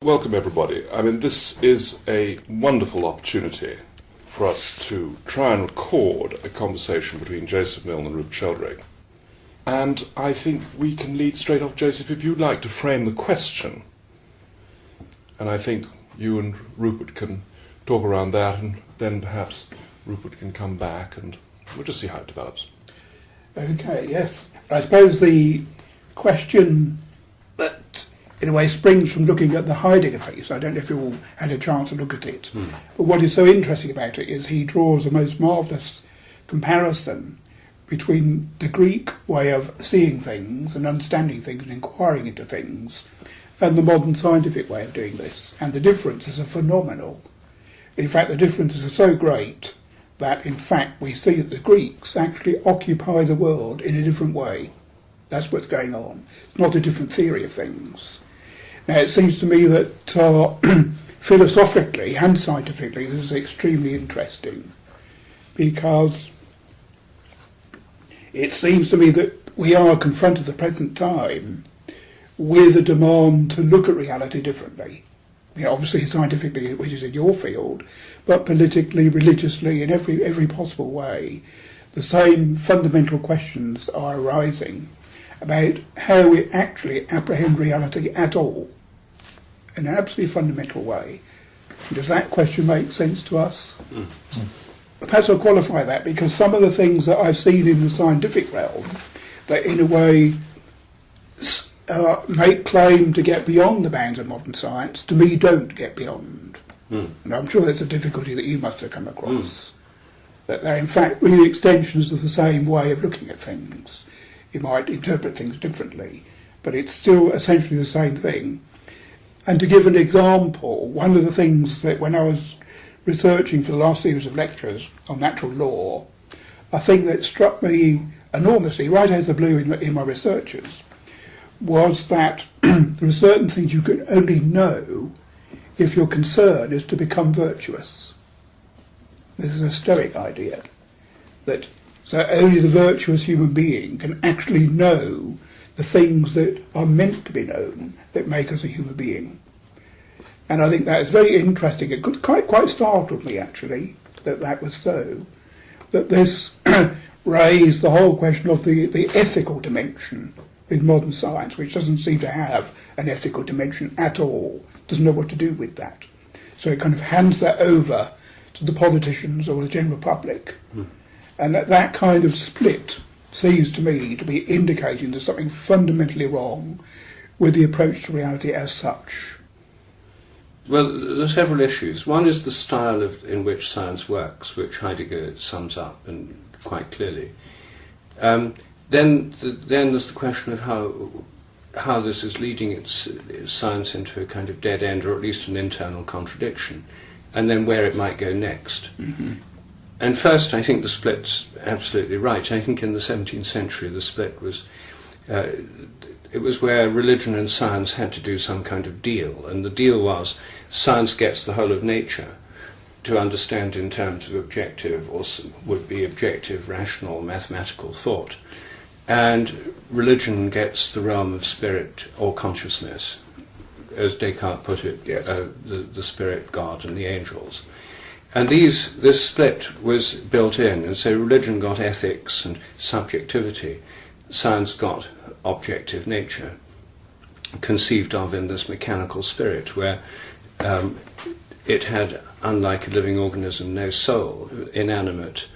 Welcome everybody. I mean, this is a wonderful opportunity for us to try and record a conversation between Joseph Milne and Rupert Sheldrake. And I think we can lead straight off, Joseph, if you'd like to frame the question. And I think you and Rupert can talk around that, and then perhaps Rupert can come back and we'll just see how it develops. Okay, yes. I suppose the question that in a way springs from looking at the Heidegger piece. I don't know if you all had a chance to look at it. But what is so interesting about it is he draws a most marvellous comparison between the Greek way of seeing things and understanding things and inquiring into things and the modern scientific way of doing this. And the differences are phenomenal. In fact, the differences are so great that, in fact, we see that the Greeks actually occupy the world in a different way. That's what's going on. It's not a different theory of things. Now, it seems to me that philosophically and scientifically this is extremely interesting, because it seems to me that we are confronted at the present time with a demand to look at reality differently. You know, obviously scientifically, which is in your field, but politically, religiously, in every possible way, the same fundamental questions are arising about how we actually apprehend reality at all, in an absolutely fundamental way. Does that question make sense to us? Perhaps I'll qualify that, because some of the things that I've seen in the scientific realm that in a way make claim to get beyond the bounds of modern science, to me don't get beyond. And I'm sure that's a difficulty that you must have come across. That they're in fact really extensions of the same way of looking at things. You might interpret things differently, but it's still essentially the same thing. And to give an example, one of the things that when I was researching for the last series of lectures on natural law, a thing that struck me enormously right out of the blue in my researches was that there are certain things you can only know if your concern is to become virtuous. This is a Stoic idea, that so only the virtuous human being can actually know the things that are meant to be known that make us a human being. And I think that is very interesting. It quite startled me, actually, that was so. That this raised the whole question of the ethical dimension with modern science, which doesn't seem to have an ethical dimension at all, doesn't know what to do with that. So it kind of hands that over to the politicians or the general public. And that kind of split seems to me to be indicating there's something fundamentally wrong with the approach to reality as such. Well, there are several issues. One is the style in which science works, which Heidegger sums up and quite clearly. Then there's the question of how this is leading its science into a kind of dead end, or at least an internal contradiction, and then where it might go next. And first, I think the split's absolutely right. I think in the 17th century the split was, it was where religion and science had to do some kind of deal, and the deal was science gets the whole of nature to understand in terms of objective, or would be objective, rational, mathematical thought, and religion gets the realm of spirit or consciousness, as Descartes put it, yes. The spirit, God, and the angels. And this split was built in, and so religion got ethics and subjectivity, science got objective nature, conceived of in this mechanical spirit, where it had, unlike a living organism, no soul, inanimate,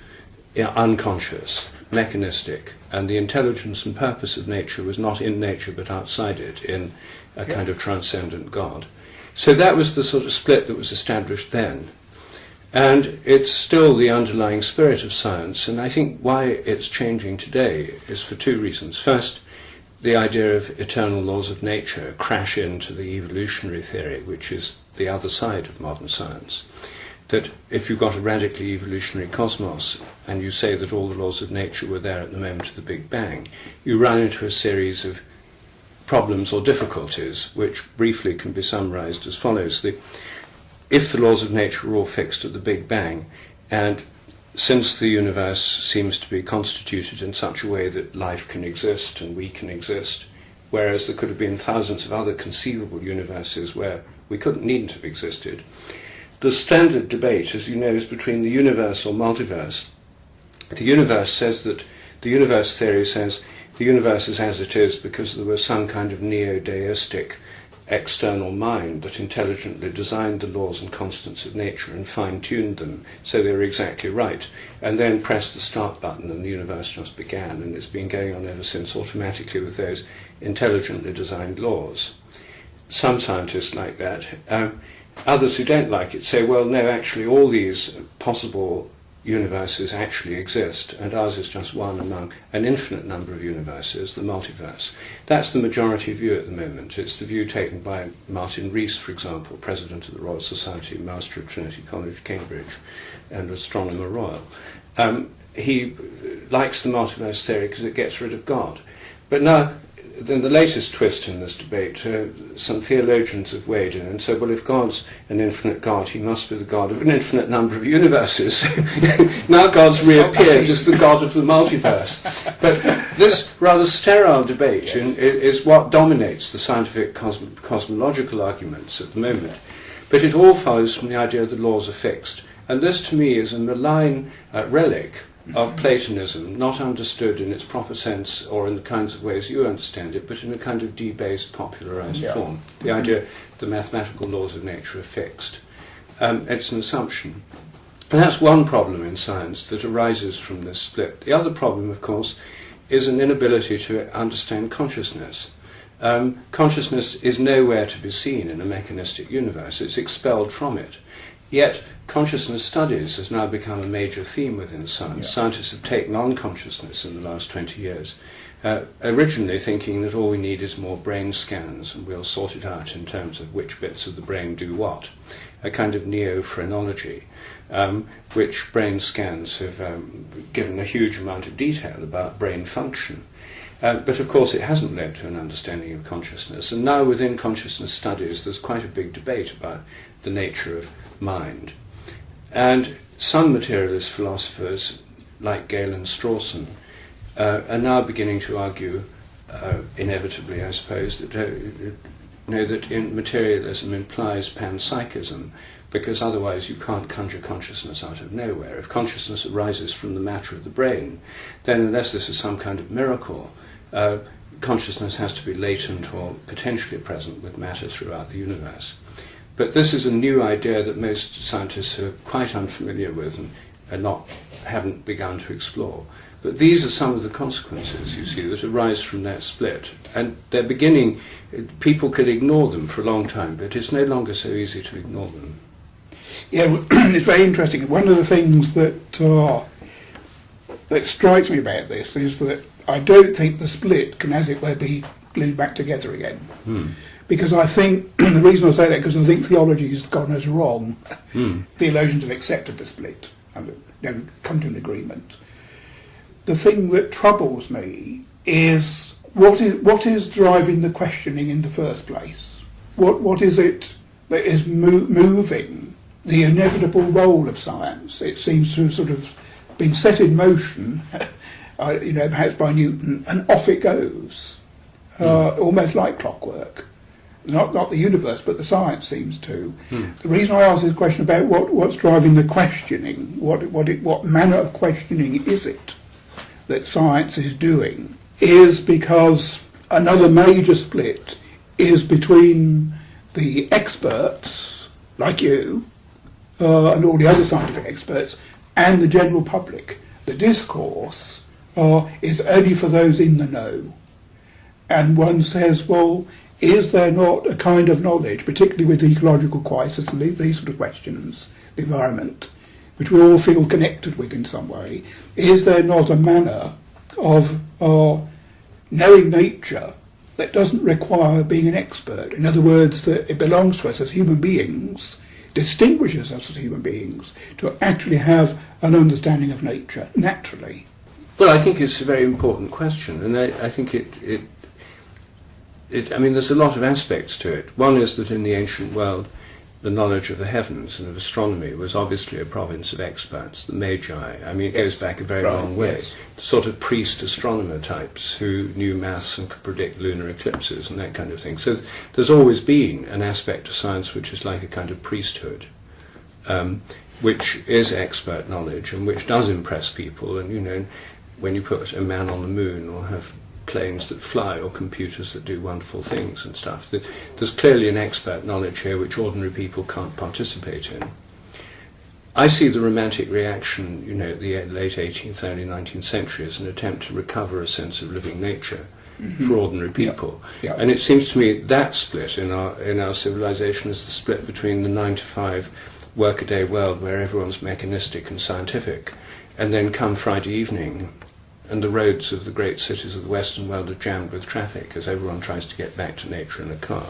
unconscious, mechanistic, and the intelligence and purpose of nature was not in nature but outside it, in a kind of transcendent God. So that was the sort of split that was established then. And it's still the underlying spirit of science, and I think why it's changing today is for two reasons. First, the idea of eternal laws of nature crash into the evolutionary theory, which is the other side of modern science. That if you've got a radically evolutionary cosmos and you say that all the laws of nature were there at the moment of the Big Bang, you run into a series of problems or difficulties, which briefly can be summarized as follows. If the laws of nature are all fixed at the Big Bang, and since the universe seems to be constituted in such a way that life can exist and we can exist, whereas there could have been thousands of other conceivable universes where we needn't have existed. The standard debate, as you know, is between the universe or multiverse. The universe theory says the universe is as it is because there was some kind of neo-deistic external mind that intelligently designed the laws and constants of nature and fine-tuned them so they were exactly right, and then pressed the start button and the universe just began, and it's been going on ever since automatically with those intelligently designed laws. Some scientists like that. Others who don't like it say, well, no, actually all these possible universes actually exist, and ours is just one among an infinite number of universes, the multiverse. That's the majority view at the moment. It's the view taken by Martin Rees, for example, President of the Royal Society, Master of Trinity College, Cambridge, and Astronomer Royal. He likes the multiverse theory because it gets rid of God. But now, then the latest twist in this debate, some theologians have weighed in and said, well, if God's an infinite God, he must be the God of an infinite number of universes. Now God's reappeared as the God of the multiverse. But this rather sterile debate is what dominates the scientific cosmological arguments at the moment. But it all follows from the idea that laws are fixed. And this, to me, is a malign relic of Platonism, not understood in its proper sense or in the kinds of ways you understand it, but in a kind of debased, popularized form. The idea the mathematical laws of nature are fixed. It's an assumption. And that's one problem in science that arises from this split. The other problem, of course, is an inability to understand consciousness. Consciousness is nowhere to be seen in a mechanistic universe. It's expelled from it. Yet, consciousness studies has now become a major theme within science. Scientists have taken on consciousness in the last 20 years, originally thinking that all we need is more brain scans and we'll sort it out in terms of which bits of the brain do what. A kind of neo-phrenology, which brain scans have given a huge amount of detail about brain function. But of course it hasn't led to an understanding of consciousness. And now within consciousness studies there's quite a big debate about the nature of mind. And some materialist philosophers, like Galen Strawson, are now beginning to argue, inevitably I suppose, that that in materialism implies panpsychism, because otherwise you can't conjure consciousness out of nowhere. If consciousness arises from the matter of the brain, then unless this is some kind of miracle, consciousness has to be latent or potentially present with matter throughout the universe. But this is a new idea that most scientists are quite unfamiliar with and haven't begun to explore. But these are some of the consequences, you see, that arise from that split. And they're beginning, people could ignore them for a long time, but it's no longer so easy to ignore them. Yeah, it's very interesting. One of the things that strikes me about this is that I don't think the split can, as it were, be glued back together again. Because I think, the reason I say that, because I think theology has gone as wrong. Theologians have accepted the split and come to an agreement. The thing that troubles me is what is driving the questioning in the first place? What is it that is moving the inevitable role of science? It seems to have sort of been set in motion, perhaps by Newton, and off it goes, almost like clockwork. Not the universe, but the science seems to. The reason I ask this question about what's driving the questioning, what manner of questioning is it that science is doing, is because another major split is between the experts, like you, and all the other scientific experts, and the general public. The discourse is only for those in the know. And one says, well, is there not a kind of knowledge, particularly with the ecological crisis and these sort of questions, the environment, which we all feel connected with in some way, is there not a manner of knowing nature that doesn't require being an expert? In other words, that it belongs to us as human beings, distinguishes us as human beings, to actually have an understanding of nature, naturally. Well, I think it's a very important question, and I think there's a lot of aspects to it. One is that in the ancient world, the knowledge of the heavens and of astronomy was obviously a province of experts, the magi. I mean, it goes back a very long way. Yes. The sort of priest-astronomer types who knew maths and could predict lunar eclipses and that kind of thing. So there's always been an aspect of science which is like a kind of priesthood, which is expert knowledge and which does impress people. And, you know, when you put a man on the moon or have planes that fly or computers that do wonderful things and stuff, there's clearly an expert knowledge here which ordinary people can't participate in. I see the Romantic reaction, you know, at the late 18th, early 19th century as an attempt to recover a sense of living nature for ordinary people. Yeah. And it seems to me that split in our civilization is the split between the 9-to-5 workaday world where everyone's mechanistic and scientific, and then come Friday evening and the roads of the great cities of the Western world are jammed with traffic as everyone tries to get back to nature in a car.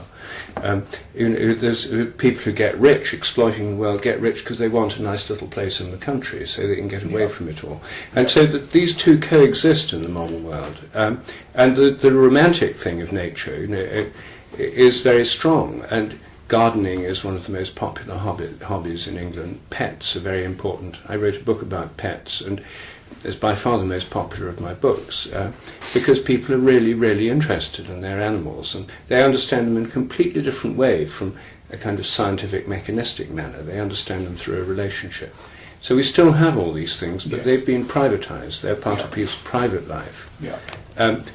You know, there's people who get rich, exploiting the world, get rich because they want a nice little place in the country so they can get away from it all. And so these two coexist in the modern world. And the romantic thing of nature, you know, is very strong. And gardening is one of the most popular hobbies in England. Pets are very important. I wrote a book about pets, and it's by far the most popular of my books, because people are really, really interested in their animals, and they understand them in a completely different way from a kind of scientific, mechanistic manner. They understand them through a relationship. So we still have all these things, but they've been privatized. They're part of people's private life.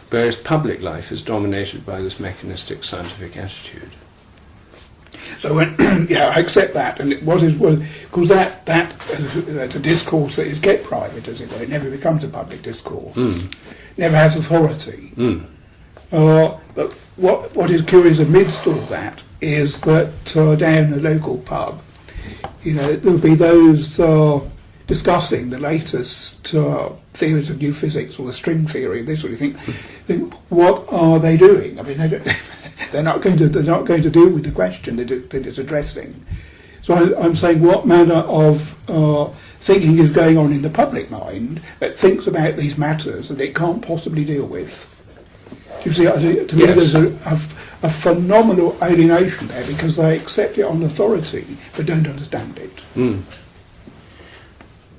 Whereas public life is dominated by this mechanistic, scientific attitude. So when, I accept that, and what is because that's a discourse that is kept private, as it were. It never becomes a public discourse. Never has authority. But what is curious amidst all that is that down the local pub, you know, there'll be those discussing the latest theories of new physics or the string theory, this sort of thing. Think, what are they doing? I mean, they're not going to deal with the question that it's addressing. So I'm saying, what manner of thinking is going on in the public mind that thinks about these matters that it can't possibly deal with? You see, to me, there's a phenomenal alienation there because they accept it on authority but don't understand it.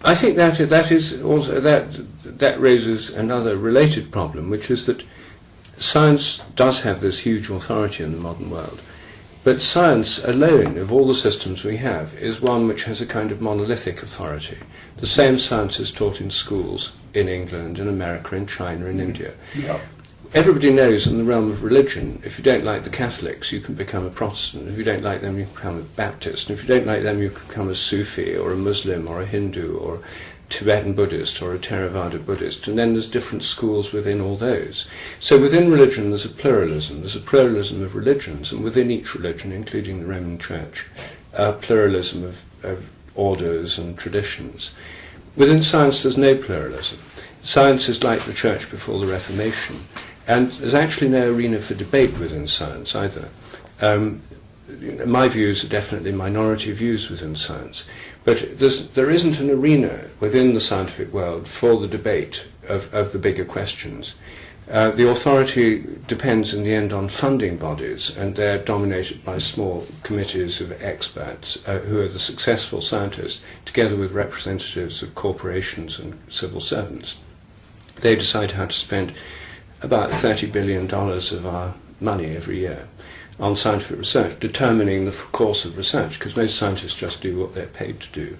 I think that is also that raises another related problem, which is that science does have this huge authority in the modern world, but science alone, of all the systems we have, is one which has a kind of monolithic authority. The same science is taught in schools in England, in America, in China, in India. Everybody knows in the realm of religion, if you don't like the Catholics, you can become a Protestant. If you don't like them, you can become a Baptist. And if you don't like them, you can become a Sufi or a Muslim or a Hindu or a Tibetan Buddhist or a Theravada Buddhist. And then there's different schools within all those. So within religion, there's a pluralism. There's a pluralism of religions, and within each religion, including the Roman Church, a pluralism of orders and traditions. Within science, there's no pluralism. Science is like the Church before the Reformation. And there's actually no arena for debate within science either. My views are definitely minority views within science, but there isn't an arena within the scientific world for the debate of the bigger questions. The authority depends in the end on funding bodies, and they're dominated by small committees of experts who are the successful scientists, together with representatives of corporations and civil servants. They decide how to spend about $30 billion of our money every year on scientific research, determining the course of research, because most scientists just do what they're paid to do,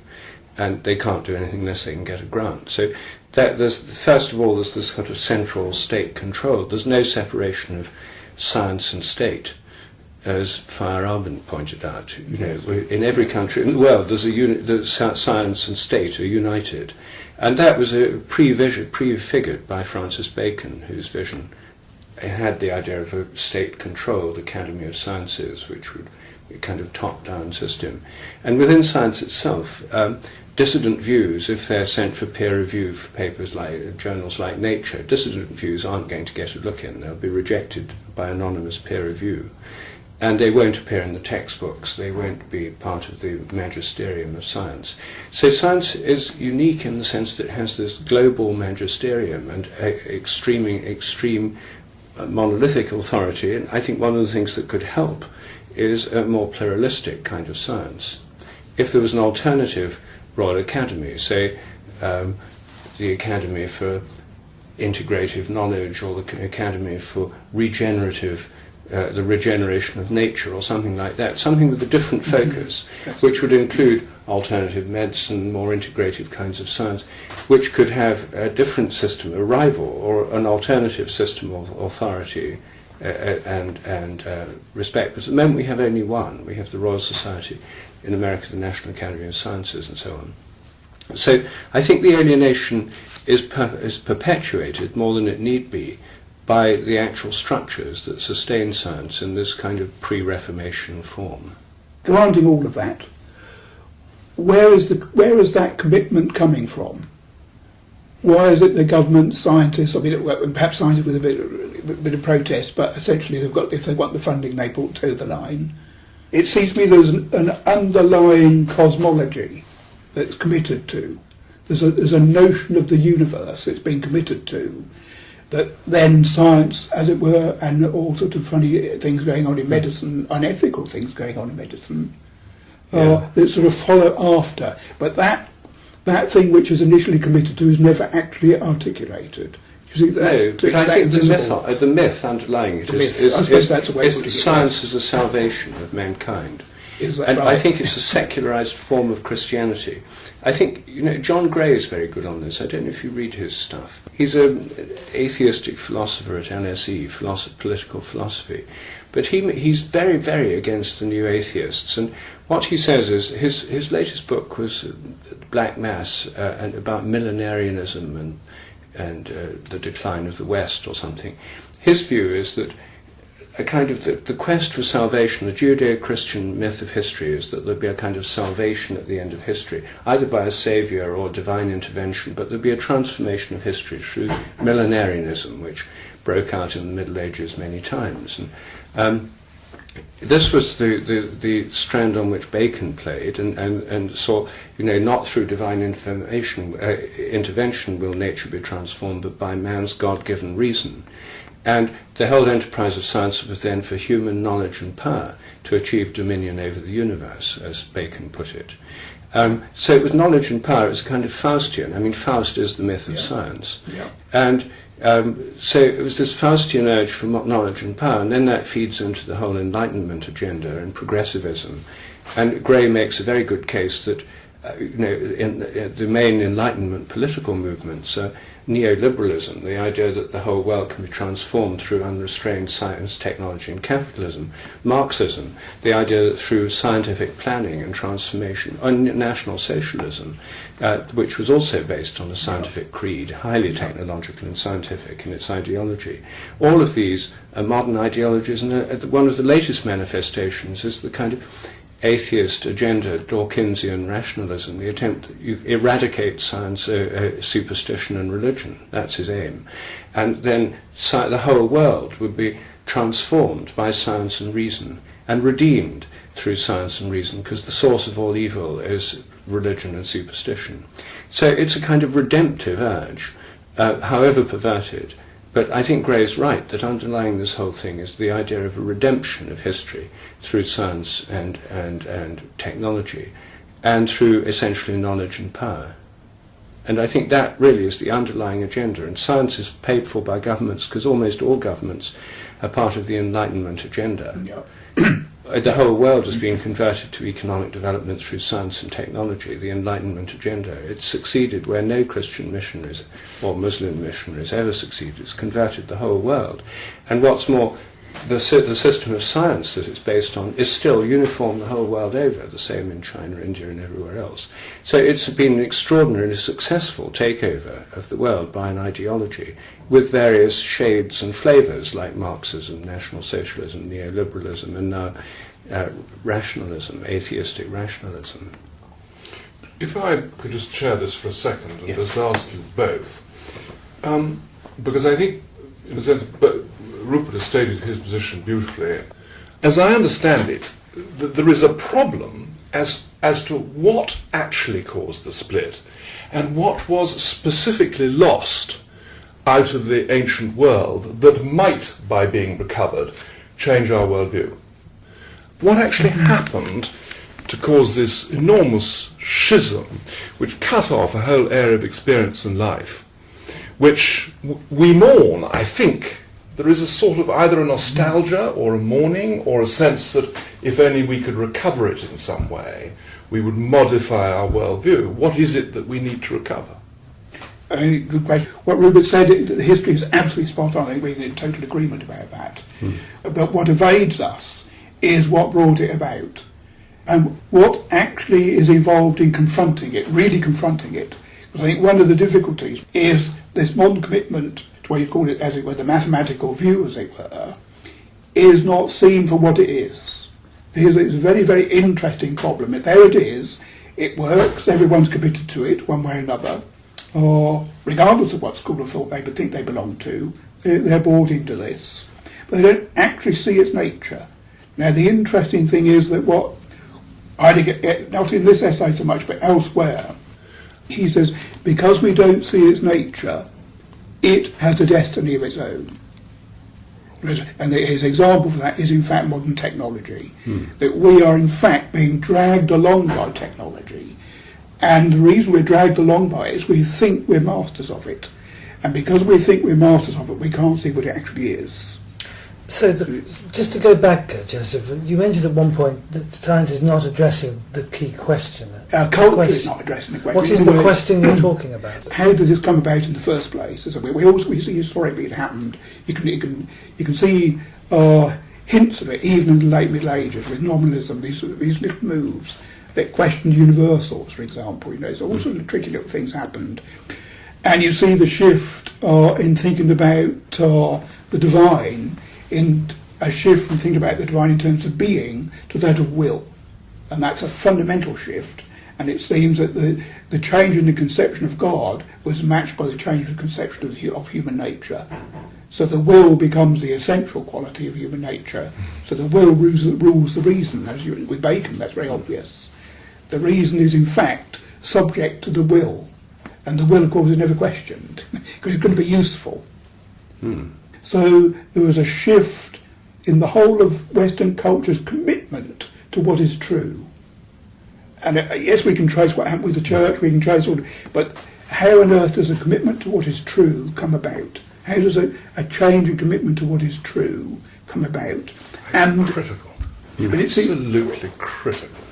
and they can't do anything unless they can get a grant. So first of all, there's this sort of central state control. There's no separation of science and state, as Feyerabend pointed out. You know, in every country in the world, there's science and state are united. And that was prefigured by Francis Bacon, whose vision had the idea of a state-controlled Academy of Sciences, which would be a kind of top-down system. And within science itself, dissident views, if they're sent for peer review for papers like journals like Nature, dissident views aren't going to get a look in. They'll be rejected by anonymous peer review. And they won't appear in the textbooks. They won't be part of the magisterium of science. So science is unique in the sense that it has this global magisterium and extreme monolithic authority. And I think one of the things that could help is a more pluralistic kind of science. If there was an alternative Royal Academy, say the Academy for Integrative Knowledge or the Academy for Regenerative, the Regeneration of Nature or something like that, something with a different focus, which would include alternative medicine, more integrative kinds of science, which could have a different system, a rival or an alternative system of authority and respect. But at the moment we have only one. We have the Royal Society, in America the National Academy of Sciences and so on. So I think the alienation is perpetuated more than it need be by the actual structures that sustain science in this kind of pre-Reformation form. Granting all of that, where is that commitment coming from? Why is it the government, scientists, I mean, well, perhaps scientists with a bit of protest, but essentially if they want the funding, they pull toe the line. It seems to me there's an underlying cosmology that's committed to. There's a notion of the universe that's been committed to, that then science, as it were, and all sorts of funny things going on in medicine, unethical things going on in medicine, that sort of follow after. But that thing which is initially committed to is never actually articulated. You see, but I think the myth underlying it is science as a salvation of mankind. And right? I think it's a secularized form of Christianity. I think, John Gray is very good on this. I don't know if you read his stuff. He's an atheistic philosopher at LSE, political philosophy. But he's very, very against the new atheists. And what he says is, his latest book was Black Mass, and about millenarianism and the decline of the West or something. His view is that a kind of the quest for salvation, the Judeo-Christian myth of history is that there'll be a kind of salvation at the end of history, either by a saviour or divine intervention, but there'll be a transformation of history through millenarianism, which broke out in the Middle Ages many times. And this was the strand on which Bacon played, and saw, not through divine intervention will nature be transformed, but by man's God-given reason. And the whole enterprise of science was then for human knowledge and power to achieve dominion over the universe, as Bacon put it. So it was knowledge and power. It was a kind of Faustian. I mean, Faust is the myth of science. Yeah. And so it was this Faustian urge for knowledge and power, and then that feeds into the whole Enlightenment agenda and progressivism. And Gray makes a very good case that in the main Enlightenment political movements, neoliberalism, the idea that the whole world can be transformed through unrestrained science, technology and capitalism; Marxism, the idea that through scientific planning and transformation; and National Socialism, which was also based on a scientific creed, highly technological and scientific in its ideology. All of these are modern ideologies, and one of the latest manifestations is the kind of atheist agenda, Dawkinsian rationalism, the attempt to eradicate science, superstition and religion. That's his aim. And then the whole world would be transformed by science and reason and redeemed through science and reason, because the source of all evil is religion and superstition. So it's a kind of redemptive urge, however perverted. But I think Gray is right that underlying this whole thing is the idea of a redemption of history through science and technology, and through essentially knowledge and power. And I think that really is the underlying agenda. And science is paid for by governments, because almost all governments are part of the Enlightenment agenda. Yep. The whole world has been converted to economic development through science and technology, the Enlightenment agenda. It's succeeded where no Christian missionaries or Muslim missionaries ever succeeded. It's converted the whole world. And what's more, the system of science that it's based on is still uniform the whole world over, the same in China, India and everywhere else. So it's been an extraordinarily successful takeover of the world by an ideology with various shades and flavours like Marxism, National Socialism, neoliberalism, and now rationalism, atheistic rationalism. If I could just chair this for a second and just ask you both, because I think, in a sense, Rupert has stated his position beautifully. As I understand it, there is a problem as to what actually caused the split and what was specifically lost out of the ancient world that might, by being recovered, change our worldview. what actually happened to cause this enormous schism which cut off a whole area of experience and life, which we mourn. I think there is a sort of either a nostalgia or a mourning or a sense that if only we could recover it in some way, we would modify our worldview. What is it that we need to recover? I mean, good question. What Rupert said, the history is absolutely spot on. I think we're in total agreement about that. But what evades us is what brought it about. And what actually is involved in confronting it, really confronting it. Because I think one of the difficulties is this modern commitment to what you call it, as it were, the mathematical view, as it were, is not seen for what it is. It's a very, very interesting problem. There it is, it works, everyone's committed to it one way or another, or regardless of what school of thought they would think they belong to, they're bought into this. But they don't actually see its nature. Now the interesting thing is that what, not in this essay so much, but elsewhere, he says, because we don't see its nature, it has a destiny of its own. And his example for that is in fact modern technology. That we are in fact being dragged along by technology. And the reason we're dragged along by it is we think we're masters of it. And because we think we're masters of it, we can't see what it actually is. So, just to go back, Joseph, you mentioned at one point that science is not addressing the key question. Culture is not addressing the question. What is the question you're talking about? How does this come about in the first place? So we see historically it happened. You can see hints of it even in the late Middle Ages with nominalism. These little moves that questioned universals, for example. So all sorts of tricky little things happened, and you see the shift in thinking about the divine. In a shift from thinking about the divine in terms of being to that of will. And that's a fundamental shift. And it seems that the change in the conception of God was matched by the change in the conception of human nature. So the will becomes the essential quality of human nature. So the will rules the reason. With Bacon, that's very obvious. The reason is in fact subject to the will. And the will, of course, is never questioned. Because it's going to be useful. So there was a shift in the whole of Western culture's commitment to what is true. And yes, we can trace what happened with the church, we can trace all, but how on earth does a commitment to what is true come about? How does a change in commitment to what is true come about? And critical. Absolutely critical.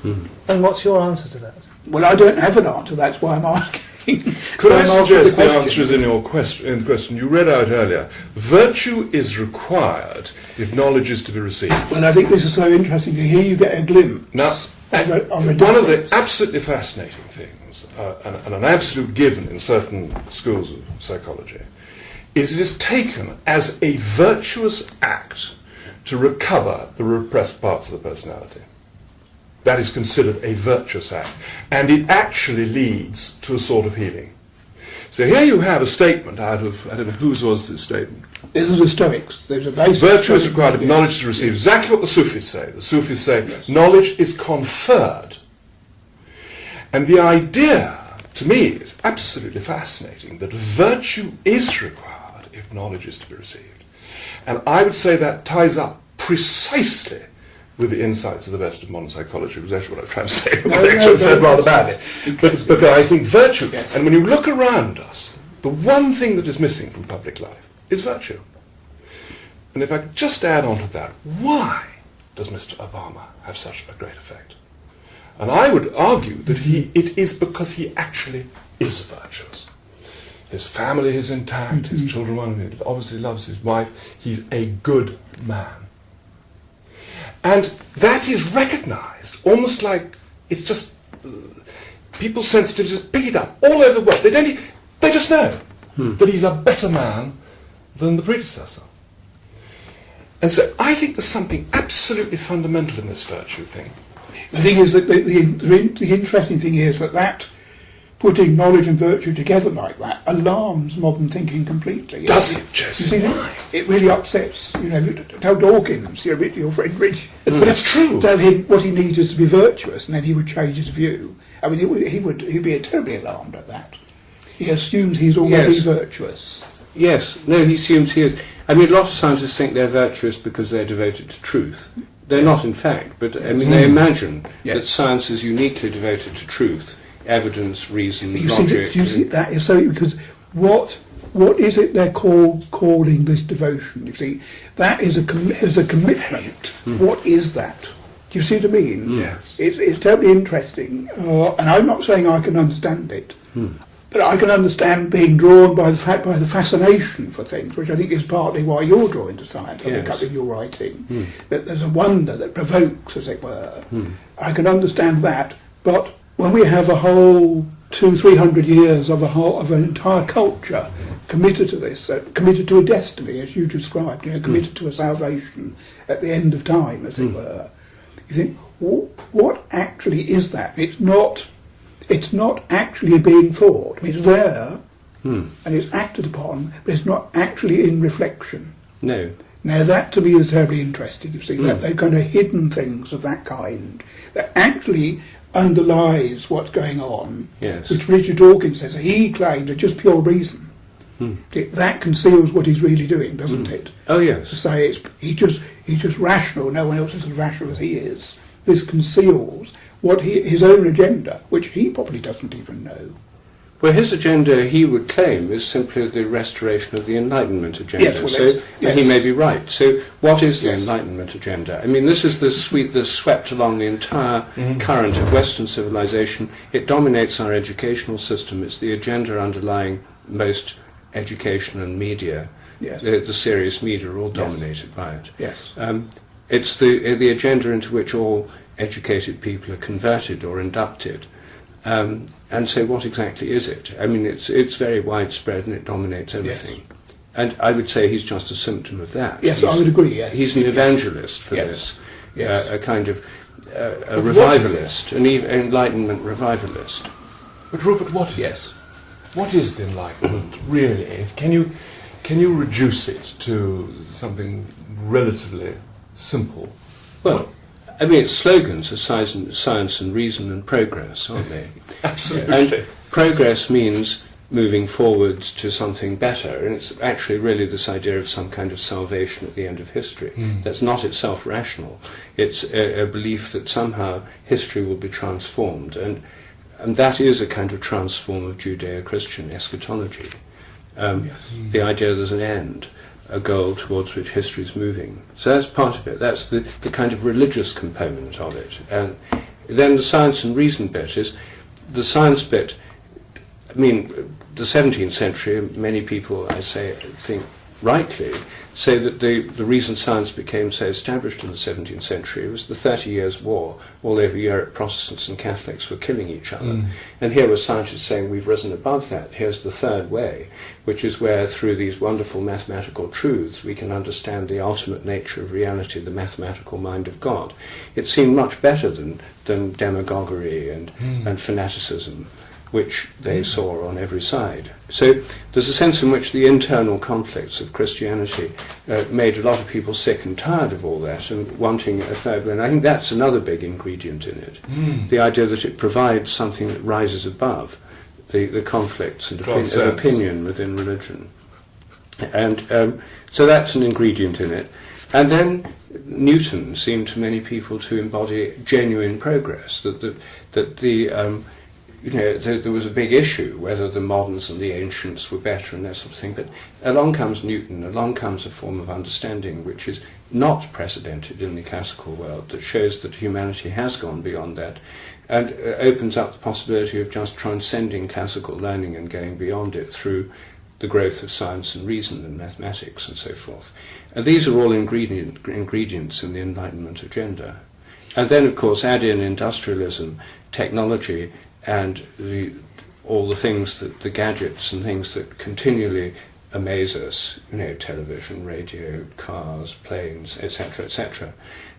And what's your answer to that? Well, I don't have an answer, that's why I'm asking. Could I suggest the answer is in your question? You read out earlier, virtue is required if knowledge is to be received. Well, I think this is so interesting. Here you get a glimpse now, of a one of the absolutely fascinating things, and an absolute given in certain schools of psychology, is it is taken as a virtuous act to recover the repressed parts of the personality. That is considered a virtuous act, and it actually leads to a sort of healing. So here you have a statement out of, I don't know, whose was this statement? This is the Stoics. There's a basic virtue is required if knowledge is received. Exactly what the Sufis say. The Sufis say knowledge is conferred. And the idea, to me, is absolutely fascinating, that virtue is required if knowledge is to be received. And I would say that ties up precisely with the insights of the best of modern psychology, was actually what I was trying to say. I said rather badly. But I think virtue, and when you look around us, the one thing that is missing from public life is virtue. And if I could just add on to that, why does Mr. Obama have such a great effect? And I would argue that it is because he actually is virtuous. His family is intact, his children, he obviously loves his wife, he's a good man. And that is recognised, almost like it's just people's sensitivities just pick it up all over the world. They just know that he's a better man than the predecessor. And so I think there's something absolutely fundamental in this virtue thing. The thing is that the interesting thing is that putting knowledge and virtue together like that alarms modern thinking completely. Does it, Joseph? Why? It really upsets, tell Dawkins, your friend Richard. But it's true. Tell him what he needs is to be virtuous, and then he would change his view. I mean, he'd be terribly alarmed at that. He assumes he's already virtuous. Yes, no, he assumes he is. I mean, a lot of scientists think they're virtuous because they're devoted to truth. They're not in fact, but I mean they imagine Yes. that science is uniquely devoted to truth, evidence, reason, You logic. see that is so, because what is it they're calling this devotion? You see, that is a commitment. What is that? Do you see what I mean? Yes. It's totally interesting, and I'm not saying I can understand it, but I can understand being drawn by the fascination for things, which I think is partly why you're drawn to science. I pick Yes. up in your writing that there's a wonder that provokes, as it were. I can understand that, but when we have a whole 200-300 years of an entire culture committed to this, committed to a destiny, as you described, committed to a salvation at the end of time, as it were, you think, what actually is that? It's not actually being thought. It's there, and it's acted upon, but it's not actually in reflection. No. Now that to me is terribly interesting, you see, that they've kind of hidden things of that kind, that actually underlies what's going on, Yes. which Richard Dawkins says he claimed are just pure reason. That conceals what he's really doing, doesn't it? Oh To yes. say he's just rational, no one else is as rational as he is. This conceals his own agenda, which he probably doesn't even know. Well, his agenda, he would claim, is simply the restoration of the Enlightenment agenda. Yes, well, so yes. he may be right. So, what is the Yes. Enlightenment agenda? I mean, this is the suite that's swept along the entire current of Western civilization. It dominates our educational system. It's the agenda underlying most education and media. Yes. The serious media are all dominated by it. Yes. It's the agenda into which all educated people are converted or inducted. And so what exactly is it? I mean, it's very widespread and it dominates everything. And I would say he's just a symptom of that. Yes, I would agree, yes. He's an evangelist for Yes. this, Yes. a kind of a But what is revivalist, an Enlightenment revivalist. But Rupert, what is Yes. it? What is the Enlightenment, really? Can you reduce it to something relatively simple? Well, I mean, its slogans are science and reason and progress, aren't they? Absolutely. And progress means moving forwards to something better, and it's actually really this idea of some kind of salvation at the end of history. That's not itself rational. It's a belief that somehow history will be transformed, and that is a kind of transform of Judeo-Christian eschatology. The idea there's an end, a goal towards which history is moving. So that's part of it. That's the kind of religious component of it. And then the science and reason bit is, the science bit, I mean, the 17th century, many people, I think rightly, say that the reason science became so established in the 17th century was the 30 Years' War. All over Europe, Protestants and Catholics were killing each other. And here were scientists saying, we've risen above that. Here's the third way, which is where, through these wonderful mathematical truths, we can understand the ultimate nature of reality, the mathematical mind of God. It seemed much better than demagoguery and fanaticism, which they saw on every side. So there's a sense in which the internal conflicts of Christianity made a lot of people sick and tired of all that and wanting a third way. And I think that's another big ingredient in it. The idea that it provides something that rises above the conflicts and of opinion within religion. And so that's an ingredient in it. And then Newton seemed to many people to embody genuine progress, there was a big issue whether the moderns and the ancients were better and that sort of thing, but along comes Newton, along comes a form of understanding which is not precedented in the classical world, that shows that humanity has gone beyond that and opens up the possibility of just transcending classical learning and going beyond it through the growth of science and reason and mathematics and so forth. And these are all ingredients in the Enlightenment agenda. And then, of course, add in industrialism, technology, and all the things the gadgets and things that continually amaze us, television, radio, cars, planes, etc., etc.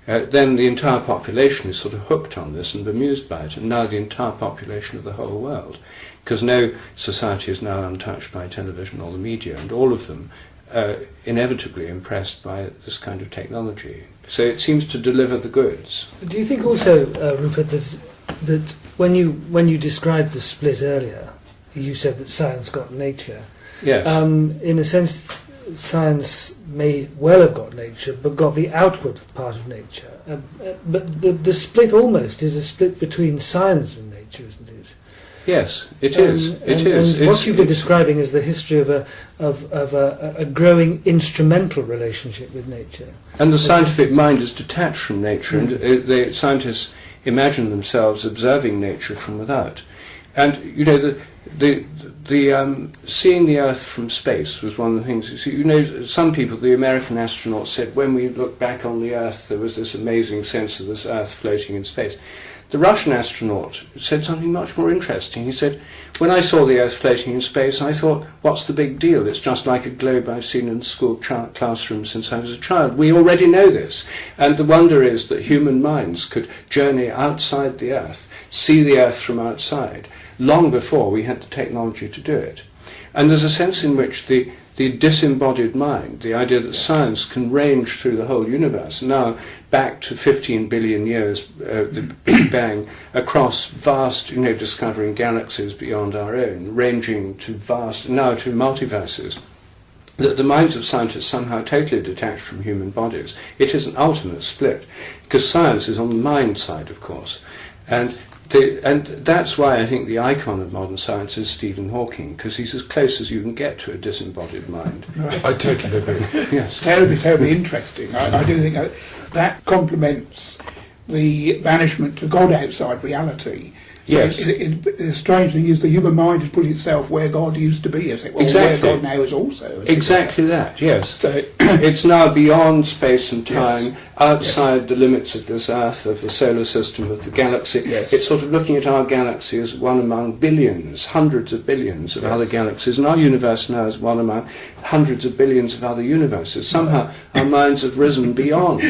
Then the entire population is sort of hooked on this and bemused by it, and now the entire population of the whole world, because no society is now untouched by television or the media, and all of them inevitably impressed by this kind of technology. So it seems to deliver the goods. Do you think also, Rupert, that when you described the split earlier, you said that science got nature. Yes. In a sense, science may well have got nature, but got the outward part of nature. But the split almost is a split between science and nature, isn't it? Yes, it is. It is. And what you've been describing is the history of a growing instrumental relationship with nature. And the scientific mind is detached from nature, and the scientists imagine themselves observing nature from without. And you know, the seeing the Earth from space was one of the things. You know, some people, the American astronauts, said when we looked back on the Earth, there was this amazing sense of this Earth floating in space. The Russian astronaut said something much more interesting. He said, when I saw the Earth floating in space, I thought, what's the big deal? It's just like a globe I've seen in the school classroom since I was a child. We already know this. And the wonder is that human minds could journey outside the Earth, see the Earth from outside, long before we had the technology to do it. And there's a sense in which the disembodied mind, the idea that science can range through the whole universe, now back to 15 billion years, the Big Bang, across vast, you know, discovering galaxies beyond our own, ranging to vast, now to multiverses, that the minds of scientists somehow totally detached from human bodies. It is an ultimate split, because science is on the mind side, of course. And that's why I think the icon of modern science is Stephen Hawking, because he's as close as you can get to a disembodied mind. Right. I totally agree. Yes. Terribly interesting. I do think that complements the banishment to God outside reality. So Yes. the strange thing is the human mind has put itself where God used to be. Well, Exactly. where God now is also. Exactly that, yes. So, It's now beyond space and time, Yes. outside the limits of this Earth, of the solar system, of the galaxy. Yes. It's sort of looking at our galaxy as one among billions, hundreds of billions of Yes. other galaxies, and our universe now is one among hundreds of billions of other universes. Somehow our minds have risen beyond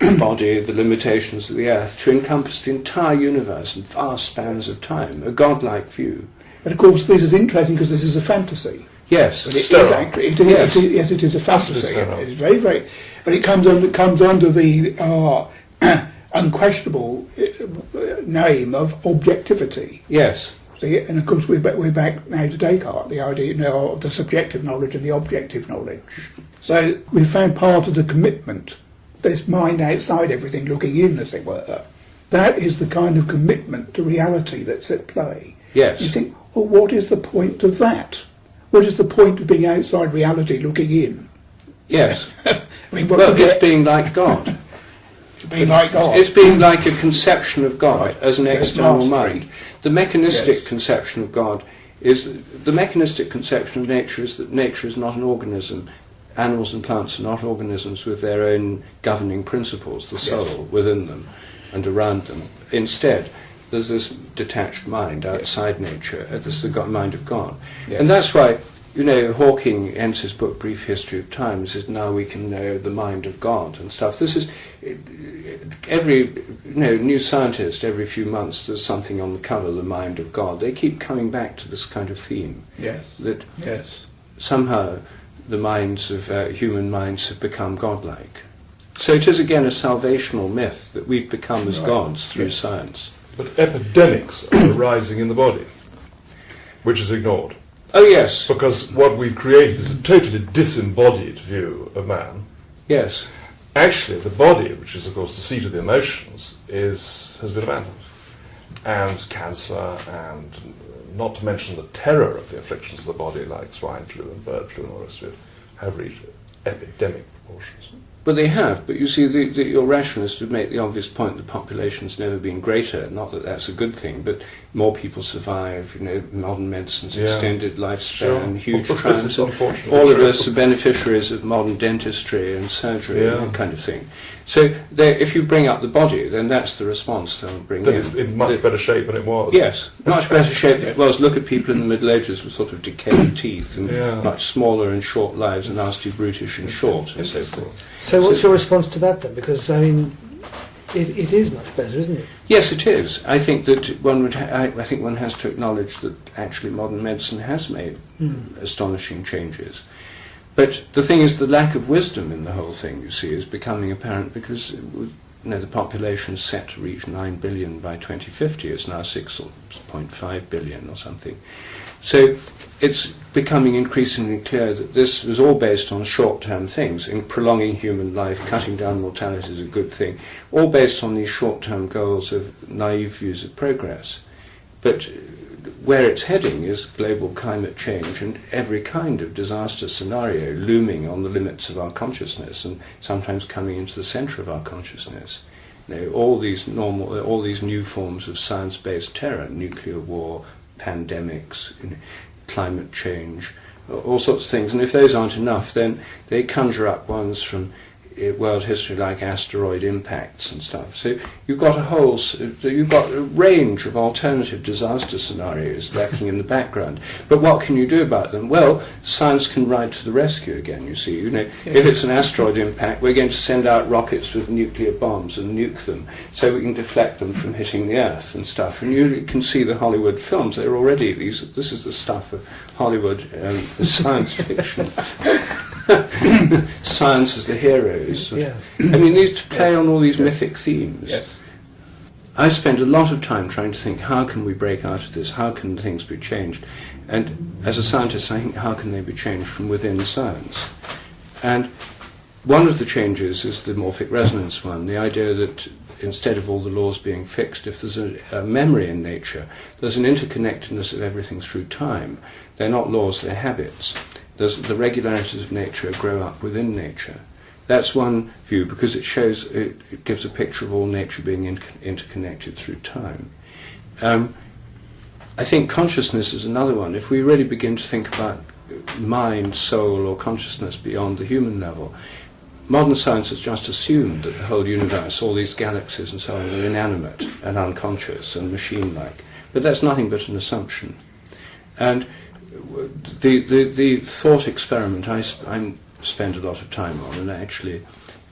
the body, the limitations of the Earth, to encompass the entire universe in vast spans of time, a godlike view. and of course, this is interesting because this is a fantasy. Yes, But it is Sterile. actually, Yes. yes, it is a fantasy. sterile. It is very, very, but it comes under the unquestionable name of objectivity. yes, See, and of course we're back now to Descartes, the idea, you know, of the subjective knowledge and the objective knowledge. So we found part of the commitment, this mind outside everything looking in, as it were. That is the kind of commitment to reality that's at play. yes. You think, well, what is the point of that? What is the point of being outside reality looking in? Yes. I mean, what Well, we it's get, being like God. being like God. It's being like a conception of God Right. as an So it's external mastery. mind. The mechanistic Yes. conception of God is, the mechanistic conception of nature is that nature is not an organism. Animals and plants are not organisms with their own governing principles, the soul within them and around them. Instead, there's this detached mind outside nature, this is the mind of God. Yes. And that's why, you know, Hawking ends his book Brief History of Time, says now we can know the mind of God and stuff. This is, every new scientist, every few months there's something on the cover, the mind of God. They keep coming back to this kind of theme, Yes. that Yes. somehow the minds of human minds have become godlike. So it is again a salvational myth that we've become as Right. gods through Yes. science. But epidemics are arising in the body, which is ignored. Oh yes, Because what we've created is a totally disembodied view of man. yes, Actually, the body, which is of course the seat of the emotions, has been abandoned. And cancer, and not to mention the terror of the afflictions of the body, like swine flu and bird flu and all the rest of it, have reached epidemic proportions. but they have. But you see, your rationalists would make the obvious point that population's never been greater. Not that that's a good thing, but more people survive. You know, modern medicine's Yeah. extended lifespan, Sure. huge This is transit. unfortunately All of true. us are beneficiaries of modern dentistry and surgery Yeah. and that kind of thing. So if you bring up the body, then that's the response they'll bring That in. it's in much better shape than it was. Yes, much better shape than it was. Look at people in the Middle Ages with sort of decayed teeth and Yeah. much smaller and short lives and nasty, brutish and short and so Interesting. forth. So what's your response to that then? Because, I mean, it is much better, isn't it? Yes, it is. I think that one would. I think one has to acknowledge that actually modern medicine has made astonishing changes. But the thing is, the lack of wisdom in the whole thing, you see, is becoming apparent because the population is set to reach 9 billion by 2050. It's now 6.5 billion or something. So it's becoming increasingly clear that this was all based on short-term things, in prolonging human life, cutting down mortality is a good thing, all based on these short-term goals of naive views of progress. But where it's heading is global climate change and every kind of disaster scenario looming on the limits of our consciousness and sometimes coming into the centre of our consciousness. All these new forms of science-based terror, nuclear war, pandemics, climate change, all sorts of things. And if those aren't enough, then they conjure up ones from world history like asteroid impacts and stuff. So you've got a range of alternative disaster scenarios lurking in the background. But what can you do about them? Well, science can ride to the rescue again, you see. If it's an asteroid impact, we're going to send out rockets with nuclear bombs and nuke them so we can deflect them from hitting the Earth and stuff. And you can see the Hollywood films. They're already, this is the stuff of Hollywood science fiction. Science as the heroes. Yes. I mean, these to play on all these mythic themes. Yes. I spend a lot of time trying to think, how can we break out of this? How can things be changed? And as a scientist, I think, how can they be changed from within science? And one of the changes is the morphic resonance one, the idea that instead of all the laws being fixed, if there's a memory in nature, there's an interconnectedness of everything through time. They're not laws, they're habits. The regularities of nature grow up within nature. That's one view because it gives a picture of all nature being interconnected through time. I think consciousness is another one. If we really begin to think about mind, soul, or consciousness beyond the human level, modern science has just assumed that the whole universe, all these galaxies and so on, are inanimate and unconscious and machine-like. But that's nothing but an assumption. And the thought experiment I spend a lot of time on, and actually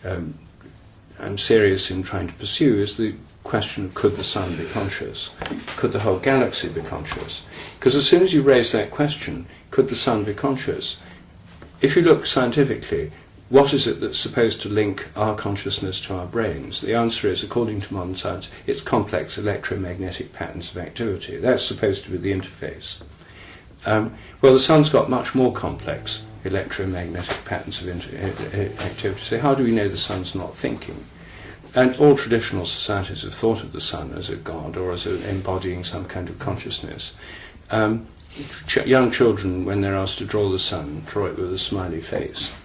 I'm serious in trying to pursue, is the question of could the sun be conscious? Could the whole galaxy be conscious? Because as soon as you raise that question, could the sun be conscious? If you look scientifically, what is it that's supposed to link our consciousness to our brains? The answer is, according to modern science, it's complex electromagnetic patterns of activity. That's supposed to be the interface. Well, the sun's got much more complex electromagnetic patterns of activity. So how do we know the sun's not thinking? And all traditional societies have thought of the sun as a god or as embodying some kind of consciousness. Young children, when they're asked to draw the sun, draw it with a smiley face.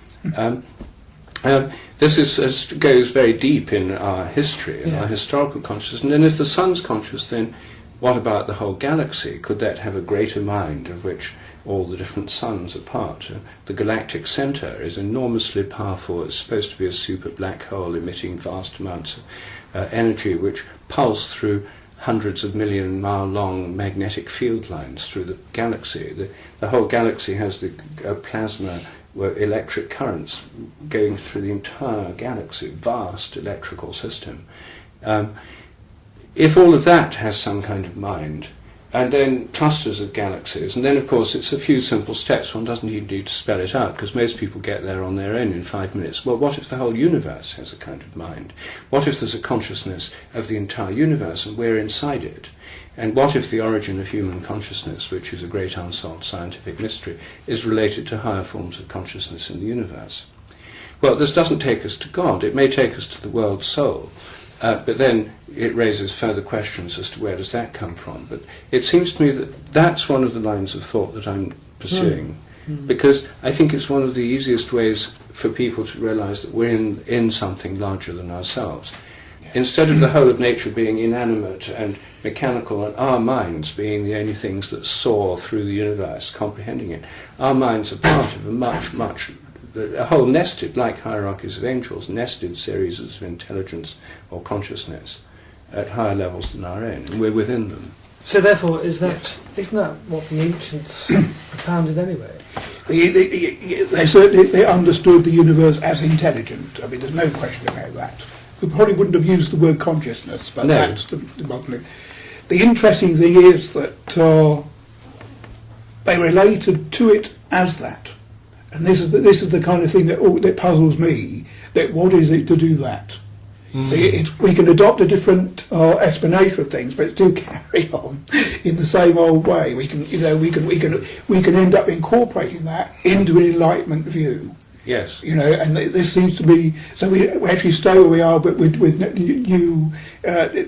This goes very deep in our history, in our historical consciousness. And then if the sun's conscious, then what about the whole galaxy? Could that have a greater mind of which all the different suns are part? The galactic centre is enormously powerful. It's supposed to be a super black hole emitting vast amounts of energy which pulse through hundreds of million-mile-long magnetic field lines through the galaxy. The whole galaxy has the plasma electric currents going through the entire galaxy, vast electrical system. If all of that has some kind of mind, and then clusters of galaxies, and then of course it's a few simple steps, one doesn't even need to spell it out, because most people get there on their own in 5 minutes. Well, what if the whole universe has a kind of mind? What if there's a consciousness of the entire universe and we're inside it? And what if the origin of human consciousness, which is a great unsolved scientific mystery, is related to higher forms of consciousness in the universe? Well, this doesn't take us to God, it may take us to the world soul, but then it raises further questions as to where does that come from. But it seems to me that that's one of the lines of thought that I'm pursuing, because I think it's one of the easiest ways for people to realise that we're in something larger than ourselves. Instead of the whole of nature being inanimate and mechanical and our minds being the only things that soar through the universe, comprehending it, our minds are part of a whole nested, like hierarchies of angels, nested series of intelligence or consciousness at higher levels than our own, and we're within them. So therefore, isn't that what the ancients propounded anyway? They certainly understood the universe as intelligent. I mean, there's no question about that. We probably wouldn't have used the word consciousness, but no. That's the modern. The interesting thing is that they related to it as that. And this is the kind of thing that puzzles me, that what is it to do that? See, we can adopt a different explanation of things, but still carry on in the same old way. We can, we can end up incorporating that into an Enlightenment view. Yes. And this seems to be so. We actually stay where we are, but with new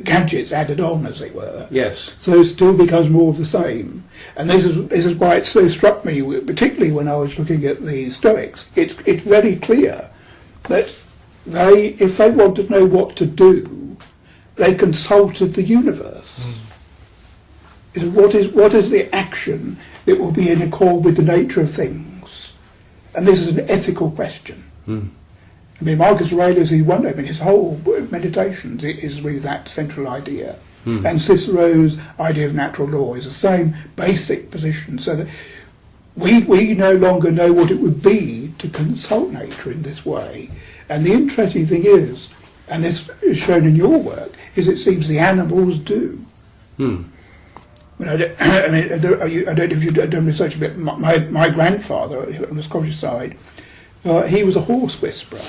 gadgets added on, as it were. Yes. So it still becomes more of the same. And this is why it so struck me, particularly when I was looking at the Stoics. It's very clear that if they wanted to know what to do, they consulted the universe. What is the action that will be in accord with the nature of things? And this is an ethical question. I mean, Marcus Aurelius, his whole meditations is with that central idea. And Cicero's idea of natural law is the same basic position, so that we no longer know what it would be to consult nature in this way. And the interesting thing is, and this is shown in your work, is it seems the animals do. I don't know if you've done research a bit. My grandfather on the Scottish side, he was a horse whisperer.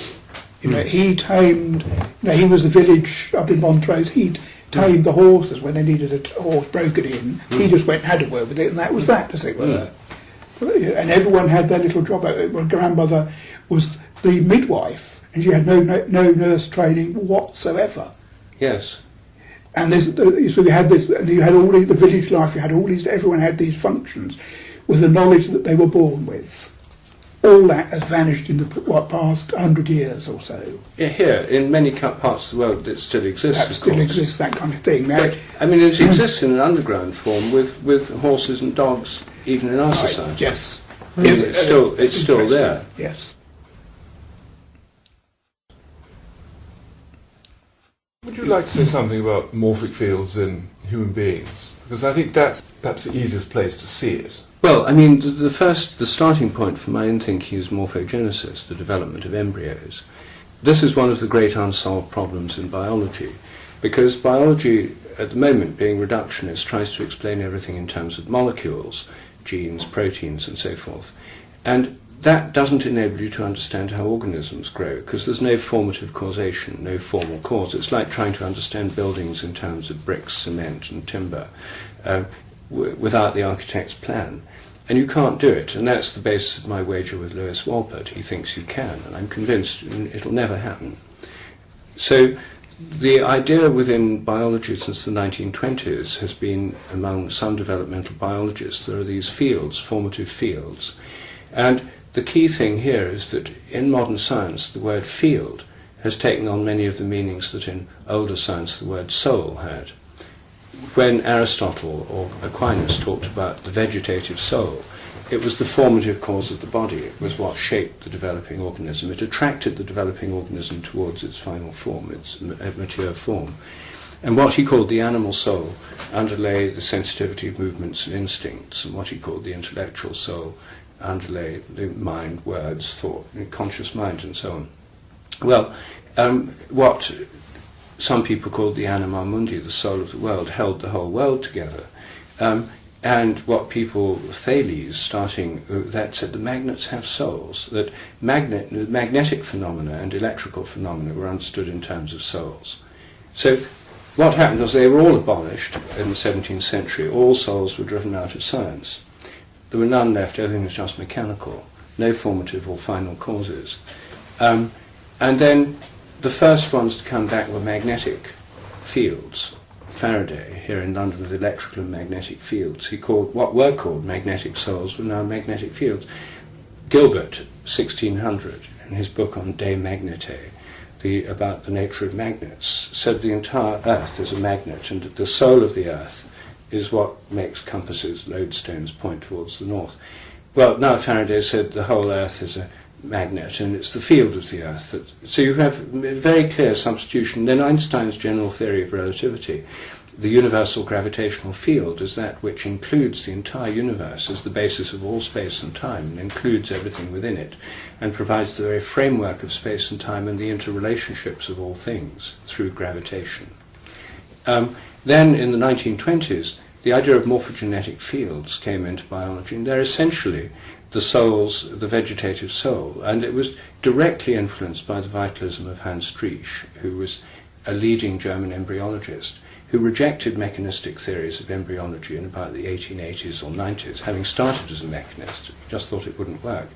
He tamed. He was the village up in Montrose. He tamed the horses when they needed a horse broken in. He just went and had a word with it, and that was that, as it were. And everyone had their little job. My grandmother was the midwife, and she had no nurse training whatsoever. Yes. And so we had this, and you had all the village life. You had all these. Everyone had these functions, with the knowledge that they were born with. All that has vanished in the past 100 years or so. Yeah, here in many parts of the world, it still exists. That still exists, that kind of thing. Now, but, I mean, it exists in an underground form with horses and dogs, even in our society. Yes, I mean, it's still there. Yes. Would you like to say something about morphic fields in human beings? Because I think that's perhaps the easiest place to see it. Well, I mean, the starting point for my own thinking is morphogenesis, the development of embryos. This is one of the great unsolved problems in biology, because biology, at the moment, being reductionist, tries to explain everything in terms of molecules, genes, proteins, and so forth. And that doesn't enable you to understand how organisms grow, because there's no formative causation, no formal cause. It's like trying to understand buildings in terms of bricks, cement, and timber, without the architect's plan. And you can't do it, and that's the basis of my wager with Lewis Wolpert. He thinks you can, and I'm convinced it'll never happen. So the idea within biology since the 1920s has been, among some developmental biologists, there are these fields, formative fields. And the key thing here is that in modern science the word field has taken on many of the meanings that in older science the word soul had. When Aristotle or Aquinas talked about the vegetative soul, it was the formative cause of the body. It was what shaped the developing organism. It attracted the developing organism towards its final form, its mature form. And what he called the animal soul underlay the sensitivity of movements and instincts, and what he called the intellectual soul underlay the mind, words, thought, conscious mind, and so on. Well, what some people called the anima mundi, the soul of the world, held the whole world together. And what people, Thales, that said the magnets have souls, that magnetic phenomena and electrical phenomena were understood in terms of souls. So what happened was they were all abolished in the 17th century. All souls were driven out of science. There were none left, everything was just mechanical, no formative or final causes. And then the first ones to come back were magnetic fields. Faraday, here in London, with electrical and magnetic fields. He called what were called magnetic souls were now magnetic fields. Gilbert, 1600, in his book on De Magnete, about the nature of magnets, said the entire Earth is a magnet, and that the soul of the Earth is what makes compasses, lodestones, point towards the north. Well, now Faraday said the whole Earth is a magnet, and it's the field of the Earth. So you have a very clear substitution. Then Einstein's general theory of relativity, the universal gravitational field, is that which includes the entire universe as the basis of all space and time, and includes everything within it, and provides the very framework of space and time and the interrelationships of all things through gravitation. Then in the 1920s, the idea of morphogenetic fields came into biology, and they're essentially the souls, the vegetative soul, and it was directly influenced by the vitalism of Hans Striesch, who was a leading German embryologist who rejected mechanistic theories of embryology in about the 1880s or 90s, having started as a mechanist, just thought it wouldn't work.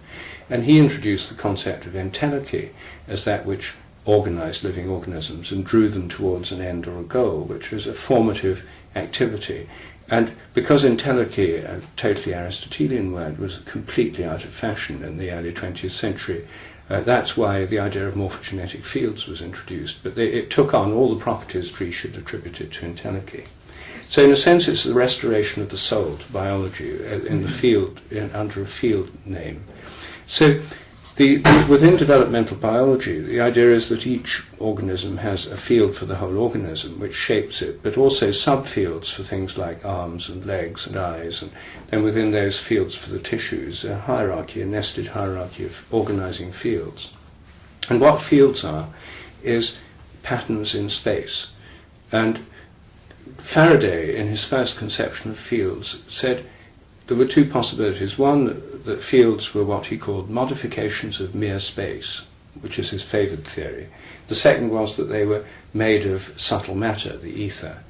And he introduced the concept of entelechy as that which organized living organisms and drew them towards an end or a goal, which is a formative activity. And because entelechy, a totally Aristotelian word, was completely out of fashion in the early 20th century, that's why the idea of morphogenetic fields was introduced, but it took on all the properties trees should attribute it to entelechy. So in a sense it's the restoration of the soul to biology in the field, under a field name. So within developmental biology, the idea is that each organism has a field for the whole organism, which shapes it, but also subfields for things like arms and legs and eyes, and then within those fields for the tissues, a hierarchy, a nested hierarchy of organizing fields. And what fields are is patterns in space. And Faraday, in his first conception of fields, said there were two possibilities. One, that fields were what he called modifications of mere space, which is his favoured theory. The second was that they were made of subtle matter, the ether.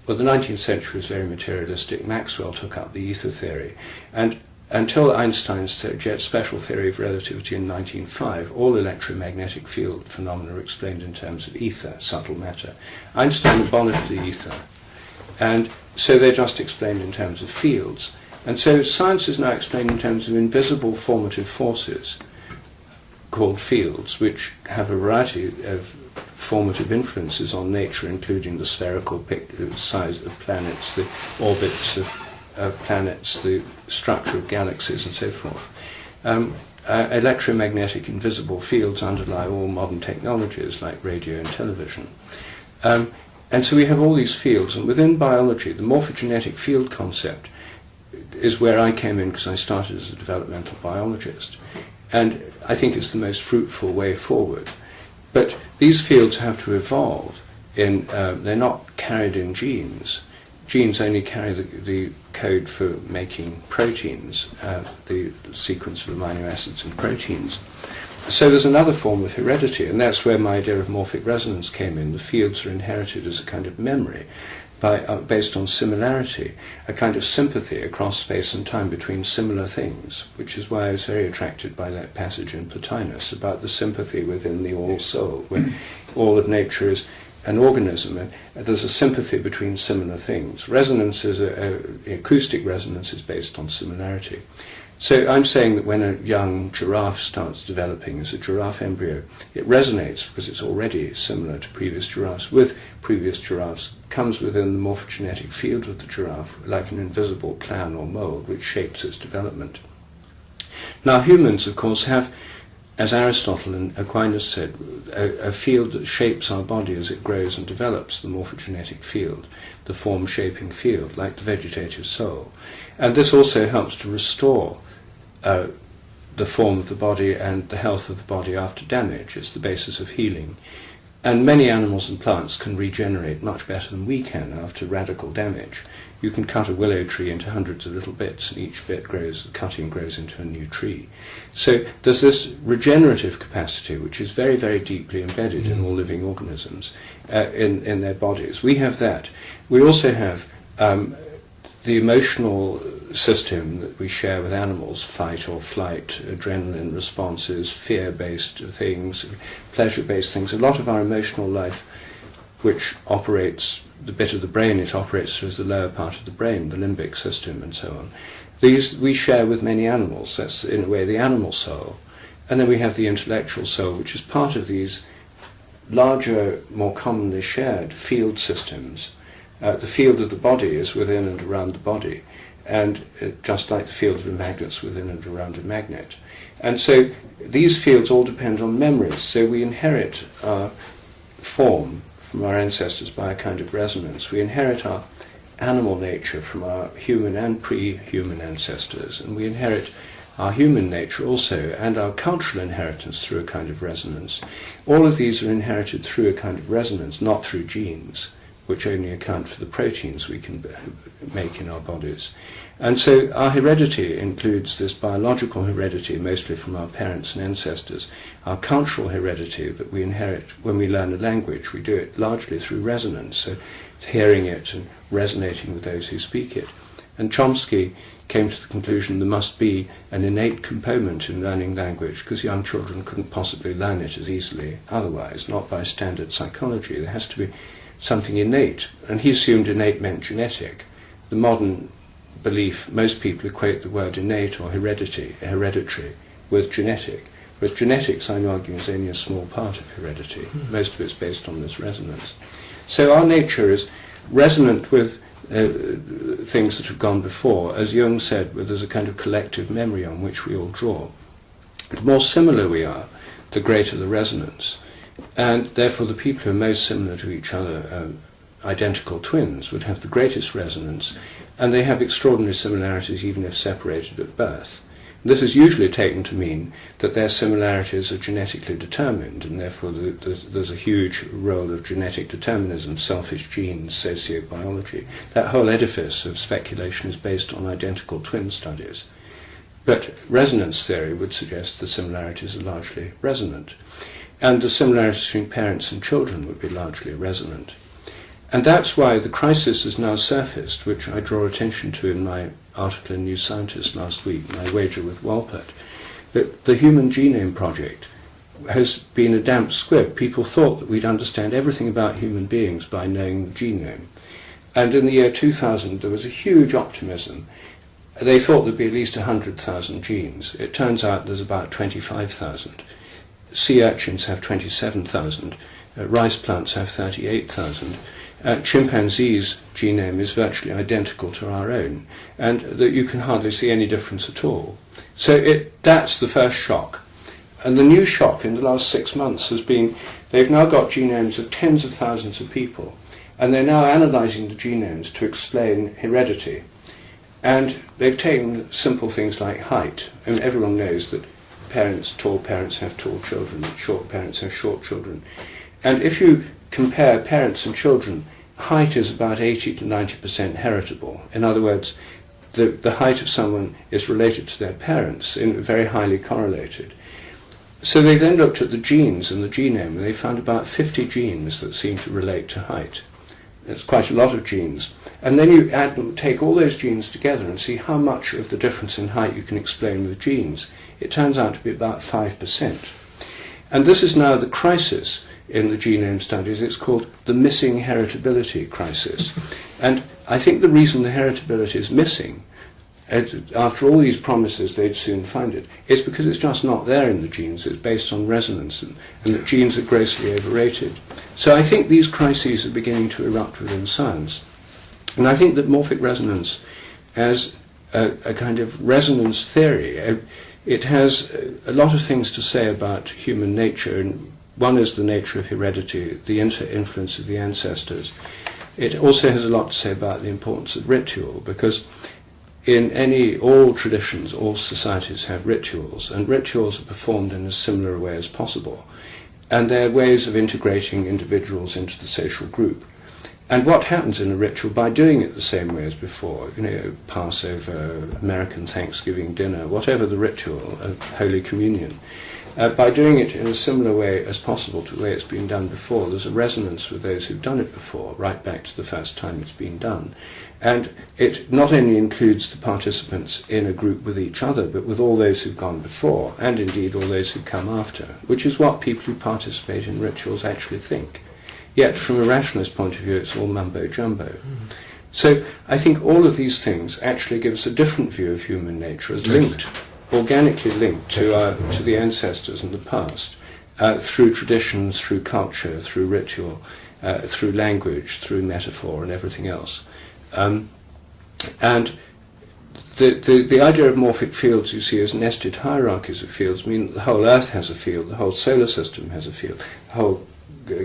Well, the 19th century was very materialistic. Maxwell took up the ether theory. And until Einstein's special theory of relativity in 1905, all electromagnetic field phenomena are explained in terms of ether, subtle matter. Einstein abolished the ether. And so they're just explained in terms of fields. And so science is now explained in terms of invisible formative forces called fields, which have a variety of formative influences on nature, including the spherical size of planets, the orbits of planets, the structure of galaxies, and so forth. Electromagnetic invisible fields underlie all modern technologies like radio and television. And so we have all these fields, and within biology, the morphogenetic field concept is where I came in because I started as a developmental biologist. And I think it's the most fruitful way forward. But these fields have to evolve. They're not carried in genes. Genes only carry the code for making proteins, the sequence of amino acids in proteins. So there's another form of heredity, and that's where my idea of morphic resonance came in. The fields are inherited as a kind of memory, based on similarity, a kind of sympathy across space and time between similar things, which is why I was very attracted by that passage in Plotinus about the sympathy within the all-soul, where all of nature is an organism, and there's a sympathy between similar things. Resonance is acoustic resonance is based on similarity. So I'm saying that when a young giraffe starts developing as a giraffe embryo, it resonates because it's already similar to previous giraffes with previous giraffes, comes within the morphogenetic field of the giraffe like an invisible plan or mould which shapes its development. Now humans, of course, have, as Aristotle and Aquinas said, a field that shapes our body as it grows and develops, the morphogenetic field, the form-shaping field, like the vegetative soul. And this also helps to restore the form of the body and the health of the body after damage. It's the basis of healing. And many animals and plants can regenerate much better than we can after radical damage. You can cut a willow tree into hundreds of little bits, and each bit grows, the cutting grows into a new tree. So there's this regenerative capacity which is very, very deeply embedded in all living organisms, in their bodies. We have that. We also have the emotional system that we share with animals, fight or flight, adrenaline responses, fear-based things, pleasure-based things. A lot of our emotional life, which operates, the bit of the brain it operates through is the lower part of the brain, the limbic system and so on. These we share with many animals. That's in a way the animal soul. And then we have the intellectual soul, which is part of these larger, more commonly shared field systems. The field of the body is within and around the body, and just like the field of the magnet's within and around a magnet. And so these fields all depend on memories, so we inherit our form from our ancestors by a kind of resonance. We inherit our animal nature from our human and pre-human ancestors, and we inherit our human nature also, and our cultural inheritance through a kind of resonance. All of these are inherited through a kind of resonance, not through genes. which only account for the proteins we can make in our bodies. And so our heredity includes this biological heredity, mostly from our parents and ancestors, our cultural heredity that we inherit when we learn a language. We do it largely through resonance, so hearing it and resonating with those who speak it. And Chomsky came to the conclusion there must be an innate component in learning language, because young children couldn't possibly learn it as easily otherwise, not by standard psychology. There has to be something innate, and he assumed innate meant genetic. The modern belief, most people equate the word innate or hereditary with genetic. With genetics, I'm arguing, is only a small part of heredity. Most of it's based on this resonance. So our nature is resonant with things that have gone before. As Jung said, there's a kind of collective memory on which we all draw. The more similar we are, the greater the resonance. And therefore the people who are most similar to each other, identical twins, would have the greatest resonance, and they have extraordinary similarities even if separated at birth. This is usually taken to mean that their similarities are genetically determined, and therefore there's a huge role of genetic determinism, selfish genes, sociobiology. That whole edifice of speculation is based on identical twin studies. But resonance theory would suggest the similarities are largely resonant, and the similarities between parents and children would be largely resonant. And that's why the crisis has now surfaced, which I draw attention to in my article in New Scientist last week, my wager with Rupert, that the Human Genome Project has been a damp squib. People thought that we'd understand everything about human beings by knowing the genome. And in the year 2000 there was a huge optimism. They thought there'd be at least 100,000 genes. It turns out there's about 25,000. Sea urchins have 27,000. Rice plants have 38,000. Chimpanzee's genome is virtually identical to our own, and that you can hardly see any difference at all. So that's the first shock. And the new shock in the last 6 months has been they've now got genomes of tens of thousands of people, and they're now analysing the genomes to explain heredity. And they've taken simple things like height. I mean, everyone knows that tall parents have tall children, short parents have short children. And if you compare parents and children, height is about 80 to 90% heritable. In other words, the height of someone is related to their parents, very highly correlated. So they then looked at the genes in the genome, and they found about 50 genes that seem to relate to height. It's quite a lot of genes. And then you take all those genes together and see how much of the difference in height you can explain with genes. It turns out to be about 5%. And this is now the crisis in the genome studies. It's called the missing heritability crisis. And I think the reason the heritability is missing, after all these promises they'd soon find it, is because it's just not there in the genes. It's based on resonance, and that genes are grossly overrated. So I think these crises are beginning to erupt within science. And I think that morphic resonance as a kind of resonance theory, it has a lot of things to say about human nature, and one is the nature of heredity, the influence of the ancestors. It also has a lot to say about the importance of ritual, because in all traditions, all societies have rituals, and rituals are performed in as similar a way as possible. And they're ways of integrating individuals into the social group. And what happens in a ritual, by doing it the same way as before, Passover, American Thanksgiving dinner, whatever the ritual, Holy Communion, by doing it in a similar way as possible to the way it's been done before, there's a resonance with those who've done it before, right back to the first time it's been done. And it not only includes the participants in a group with each other, but with all those who've gone before, and indeed all those who come after, which is what people who participate in rituals actually think. Yet, from a rationalist point of view, it's all mumbo-jumbo. So I think all of these things actually give us a different view of human nature as linked, organically linked to the ancestors and the past, through tradition, through culture, through ritual, through language, through metaphor and everything else. And the idea of morphic fields, you see, as nested hierarchies of fields, mean that the whole Earth has a field, the whole solar system has a field, the whole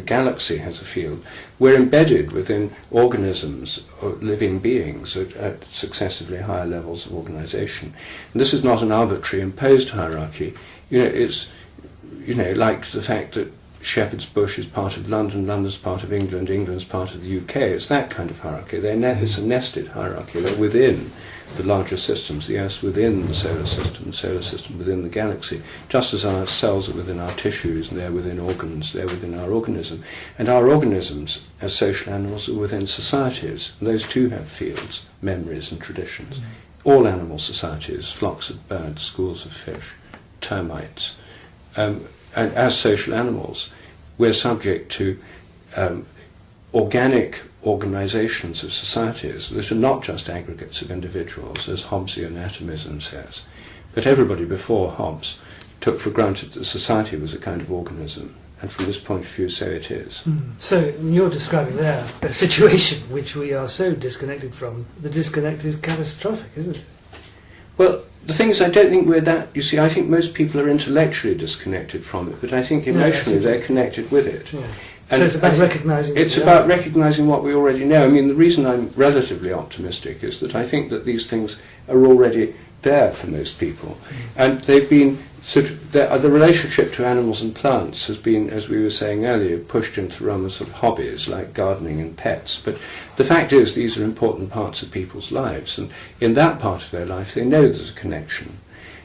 galaxy has a field. We're embedded within organisms or living beings at successively higher levels of organisation. And this is not an arbitrary imposed hierarchy. It's like the fact that Shepherd's Bush is part of London, London's part of England, England's part of the UK. It's that kind of hierarchy. It's a nested hierarchy. They're within the larger systems, the Earth's within the solar system within the galaxy, just as our cells are within our tissues, and they're within organs, they're within our organism. And our organisms, as social animals, are within societies, and those too have fields, memories and traditions. All animal societies, flocks of birds, schools of fish, termites. And as social animals, we're subject to organic organisations of societies that are not just aggregates of individuals, as Hobbesian atomism says. But everybody before Hobbes took for granted that society was a kind of organism, and from this point of view, so it is. So you're describing there a situation which we are so disconnected from. The disconnect is catastrophic, isn't it? Well, the thing is, I don't think we're that... You see, I think most people are intellectually disconnected from it, but I think emotionally they're connected with it. Yeah. And so it's about recognising... It's about recognising what we already know. I mean, the reason I'm relatively optimistic is that I think that these things are already there for most people. And they've been... the relationship to animals and plants has been, as we were saying earlier, pushed into the realm of sort of hobbies like gardening and pets. But the fact is, these are important parts of people's lives, and in that part of their life they know there's a connection.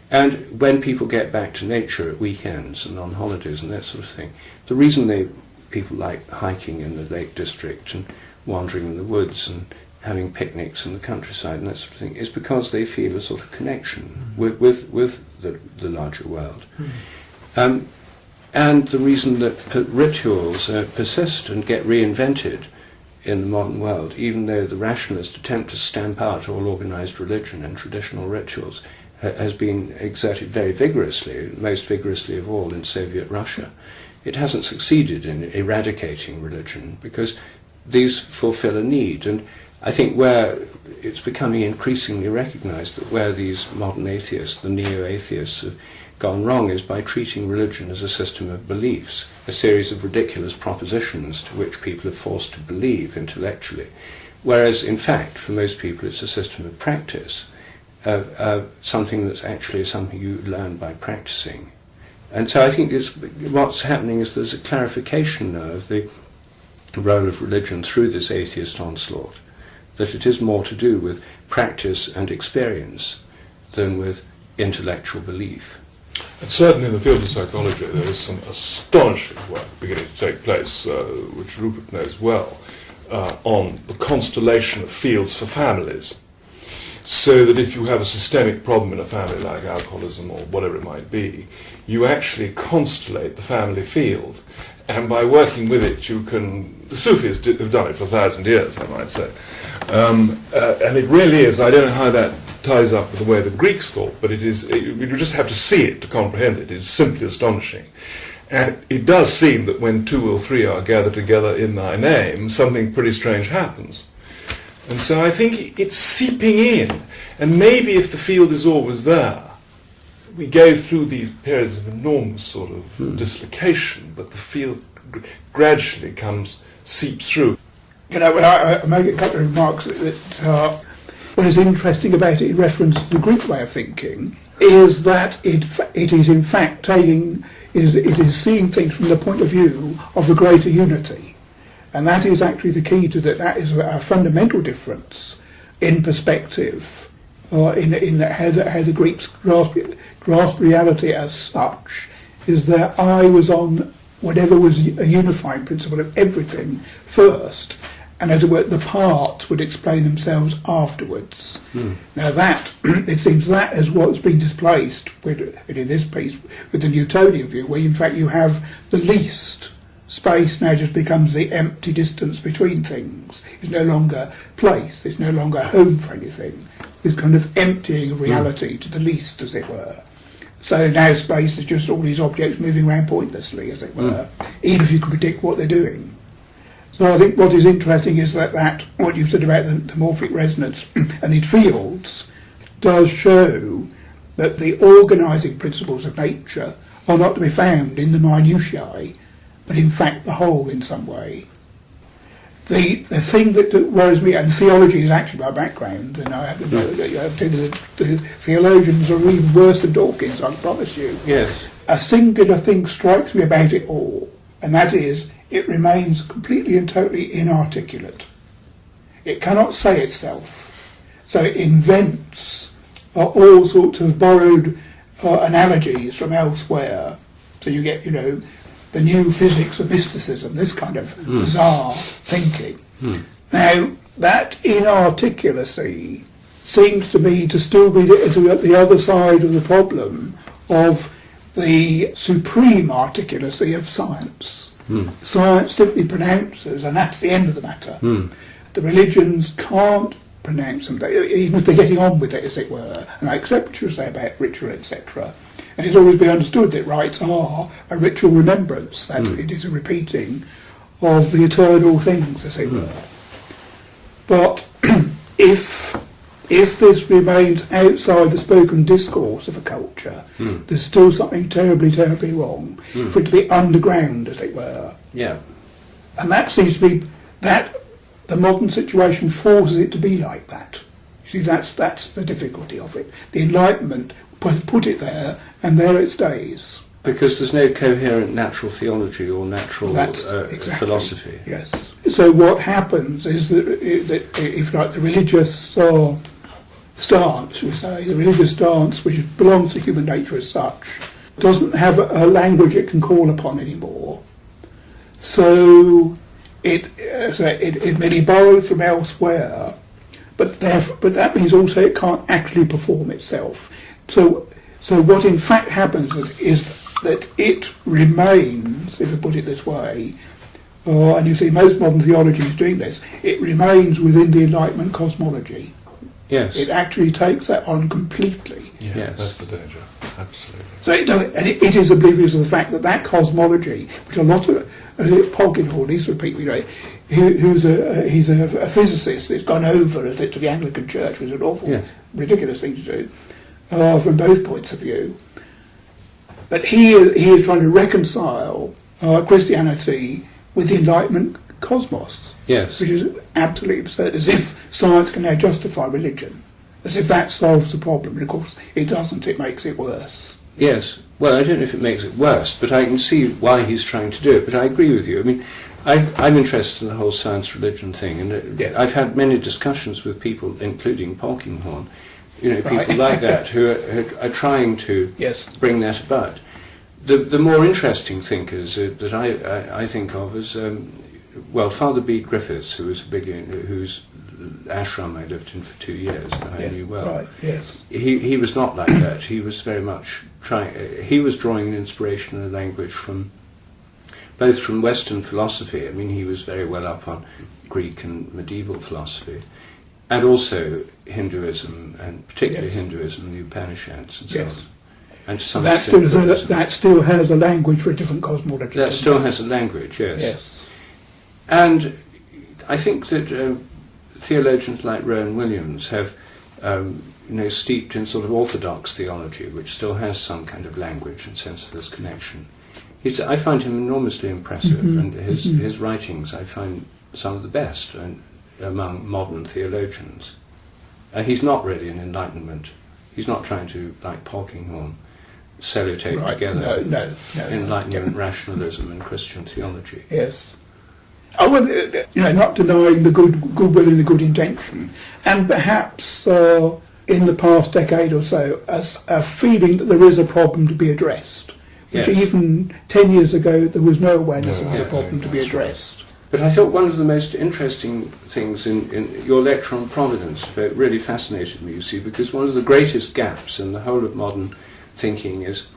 And when people get back to nature at weekends and on holidays and that sort of thing, the reason people like hiking in the Lake District and wandering in the woods and having picnics in the countryside and that sort of thing is because they feel a sort of connection with the larger world. And the reason that rituals persist and get reinvented in the modern world, even though the rationalists attempt to stamp out all organised religion and traditional rituals, has been exerted very vigorously, most vigorously of all in Soviet Russia. It hasn't succeeded in eradicating religion because these fulfill a need. And I think where it's becoming increasingly recognised that where these modern atheists, the neo-atheists, have gone wrong is by treating religion as a system of beliefs, a series of ridiculous propositions to which people are forced to believe intellectually. Whereas, in fact, for most people it's a system of practice, something that's actually something you learn by practicing. And so I think what's happening is there's a clarification now of the role of religion through this atheist onslaught, that it is more to do with practice and experience than with intellectual belief. And certainly in the field of psychology there is some astonishing work beginning to take place, which Rupert knows well, on the constellation of fields for families. So that if you have a systemic problem in a family like alcoholism or whatever it might be, you actually constellate the family field. And by working with it, you can... The Sufis have done it for 1,000 years, I might say. And it really is, I don't know how that ties up with the way the Greeks thought, but you just have to see it to comprehend it. It's simply astonishing. And it does seem that when 2 or 3 are gathered together in thy name, something pretty strange happens. And so I think it's seeping in. And maybe if the field is always there, we go through these periods of enormous sort of dislocation, but the field gradually seeps through. You know, I make a couple of remarks that what is interesting about it in reference to the Greek way of thinking is that it is in fact it is seeing things from the point of view of the greater unity. And that is actually the key to that. That is a fundamental difference in perspective, in how the Greeks grasp reality as such, is their eye was on whatever was a unifying principle of everything first, and as it were, the parts would explain themselves afterwards. Now that, it seems that is what's been displaced in this piece with the Newtonian view, where in fact you have the least. Space now just becomes the empty distance between things. It's no longer place, it's no longer home for anything. This kind of emptying of reality to the least, as it were. So now space is just all these objects moving around pointlessly, as it were, even if you can predict what they're doing. So I think what is interesting is that what you said about the morphic resonance and these fields does show that the organising principles of nature are not to be found in the minutiae, but in fact the whole in some way. The thing that worries me, and theology is actually my background, and I have to know that the theologians are even worse than Dawkins, I promise you. Yes. A singular thing strikes me about it all, and that is it remains completely and totally inarticulate. It cannot say itself, so it invents all sorts of borrowed analogies from elsewhere. So you get, the new physics of mysticism, this kind of bizarre thinking. Now, that inarticulacy seems to me to still be at the other side of the problem of the supreme articulacy of science. Science simply pronounces, and that's the end of the matter. The religions can't pronounce them, even if they're getting on with it, as it were. And I accept what you say about ritual, etc. And it's always been understood that rites are a ritual remembrance, that it is a repeating of the eternal things, as it were. But if this remains outside the spoken discourse of a culture, there's still something terribly, terribly wrong for it to be underground, as it were. Yeah. And that seems to be that the modern situation forces it to be like that. You see, that's the difficulty of it. The Enlightenment put it there, and there it stays. Because there's no coherent natural theology or natural philosophy. Yes. So what happens is that if like the religious stance, we say, the religious stance which belongs to human nature as such, doesn't have a language it can call upon anymore. So it may be borrowed from elsewhere, but that means also it can't actually perform itself. So what in fact happens is that it remains, if we put it this way, and you see most modern theology is doing this, it remains within the Enlightenment cosmology. Yes. It actually takes that on completely. Yeah, Yes. that's the danger. Absolutely. So it is oblivious of the fact that cosmology, which a lot of Polkinghorne, these are people, he's a physicist that's gone over to the Anglican Church, which is an awful, ridiculous thing to do, from both points of view. But he is trying to reconcile Christianity with the Enlightenment cosmos. Yes. Which is absolutely absurd, as if science can now justify religion, as if that solves the problem. And of course, it doesn't, it makes it worse. Yes. Well, I don't know if it makes it worse, but I can see why he's trying to do it. But I agree with you. I mean, I'm interested in the whole science-religion thing, and I've had many discussions with people, including Polkinghorne, people like that, who are trying to bring that about. The more interesting thinkers that I think of is, Father B. Griffiths, whose ashram I lived in for 2 years, and I knew well. Right, yes. He was not like that. He was very much he was drawing an inspiration and a language both from Western philosophy. I mean, he was very well up on Greek and medieval philosophy, and also Hinduism, and particularly Hinduism, the Upanishads, and so on. And to some extent, that still has a language for a different cosmology. That still has a language, yes. Yes. And I think that theologians like Rowan Williams have, steeped in sort of orthodox theology, which still has some kind of language and sense of this connection. I find him enormously impressive, and his writings I find some of the best among modern theologians. He's not really an Enlightenment. He's not trying to, like Polkinghorne, sellotape together Enlightenment, rationalism, and Christian theology. Yes. I would, not denying the goodwill and the good intention, and perhaps in the past decade or so, as a feeling that there is a problem to be addressed, which even 10 years ago there was no awareness of the problem to be addressed. But I thought one of the most interesting things in your lecture on Providence really fascinated me, you see, because one of the greatest gaps in the whole of modern thinking is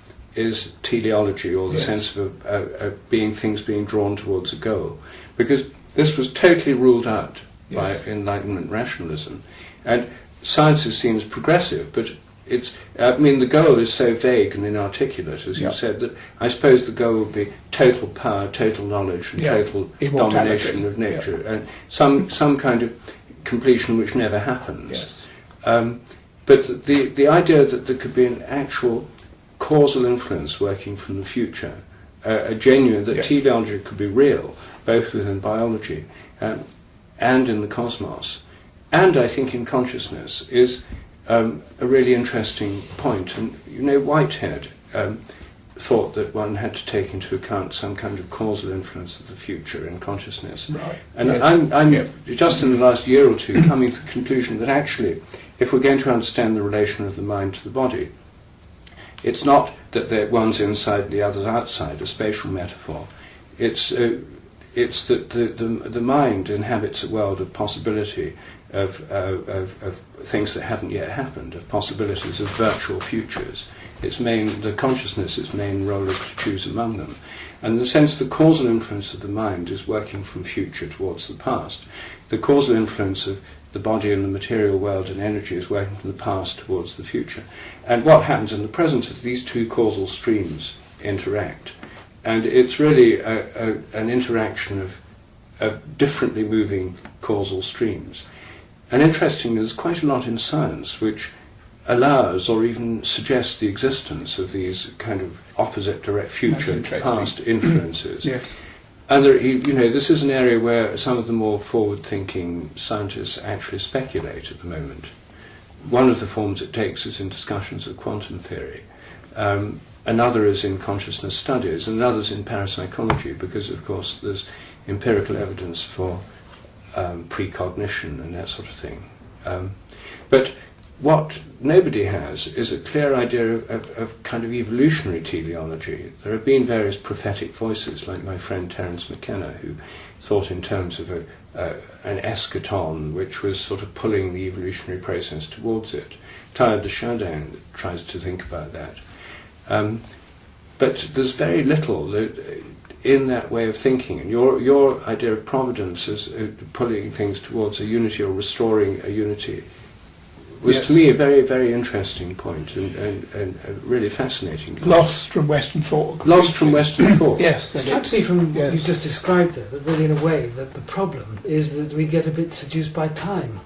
teleology, or the sense of things being drawn towards a goal. Because this was totally ruled out by Enlightenment rationalism. And science is seen as progressive, but the goal is so vague and inarticulate, as you said, that I suppose the goal would be total power, total knowledge, and total domination of nature, and some kind of completion which never happens. Yes. But the idea that there could be an actual causal influence working from the future, a genuine, that teleology could be real, both within biology and in the cosmos, and I think in consciousness, is a really interesting point. And Whitehead thought that one had to take into account some kind of causal influence of the future in consciousness. Right. And Yes. I'm just in the last year or two coming to the conclusion that actually, if we're going to understand the relation of the mind to the body, it's not that one's inside and the other's outside, a spatial metaphor. It's that the mind inhabits a world of possibility, of things that haven't yet happened, of possibilities, of virtual futures. The consciousness, its main role is to choose among them. And in the sense, the causal influence of the mind is working from future towards the past. The causal influence of the body and the material world and energy is working from the past towards the future. And what happens in the present is these two causal streams interact. And it's really an interaction of differently moving causal streams. And interestingly, there's quite a lot in science which allows or even suggests the existence of these kind of opposite direct future past influences. Yes. And this is an area where some of the more forward-thinking scientists actually speculate at the moment. One of the forms it takes is in discussions of quantum theory. Another is in consciousness studies, and another's in parapsychology, because of course there's empirical evidence for precognition and that sort of thing. But what nobody has is a clear idea of kind of evolutionary teleology. There have been various prophetic voices, like my friend Terence McKenna, who thought in terms of an eschaton which was sort of pulling the evolutionary process towards it. Teilhard de Chardin tries to think about that. But there's very little in that way of thinking. And your idea of providence as pulling things towards a unity or restoring a unity was, yes, to me, a very, very interesting point and really fascinating. Lost from Western thought. Lost from Western thought. Yes. It strikes me from what Yes. you've just described there, that really in a way that the problem is that we get a bit seduced by time.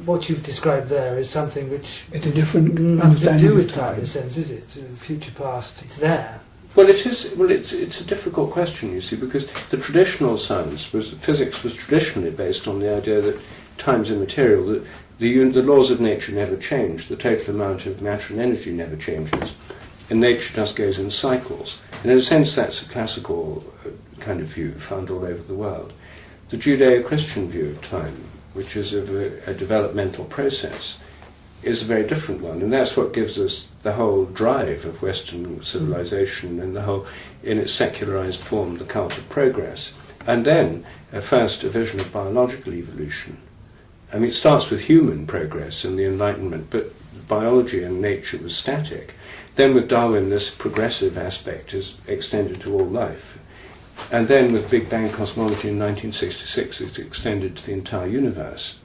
What you've described there is something which It's a different nothing to understanding do of with time, in time. a sense, is it? Future, past, it's there. Well, it is. Well, it's a difficult question, you see, because the traditional physics was traditionally based on the idea that time's immaterial, that the laws of nature never change, the total amount of matter and energy never changes, and nature just goes in cycles. And in a sense, that's a classical kind of view found all over the world. The Judeo-Christian view of time, which is of a developmental process, is a very different one, and that's what gives us the whole drive of Western civilization and the whole, in its secularized form, the cult of progress. And then, first, a vision of biological evolution. I mean, it starts with human progress and the Enlightenment, but biology and nature was static. Then with Darwin, this progressive aspect is extended to all life. And then with Big Bang cosmology in 1966, it's extended to the entire universe.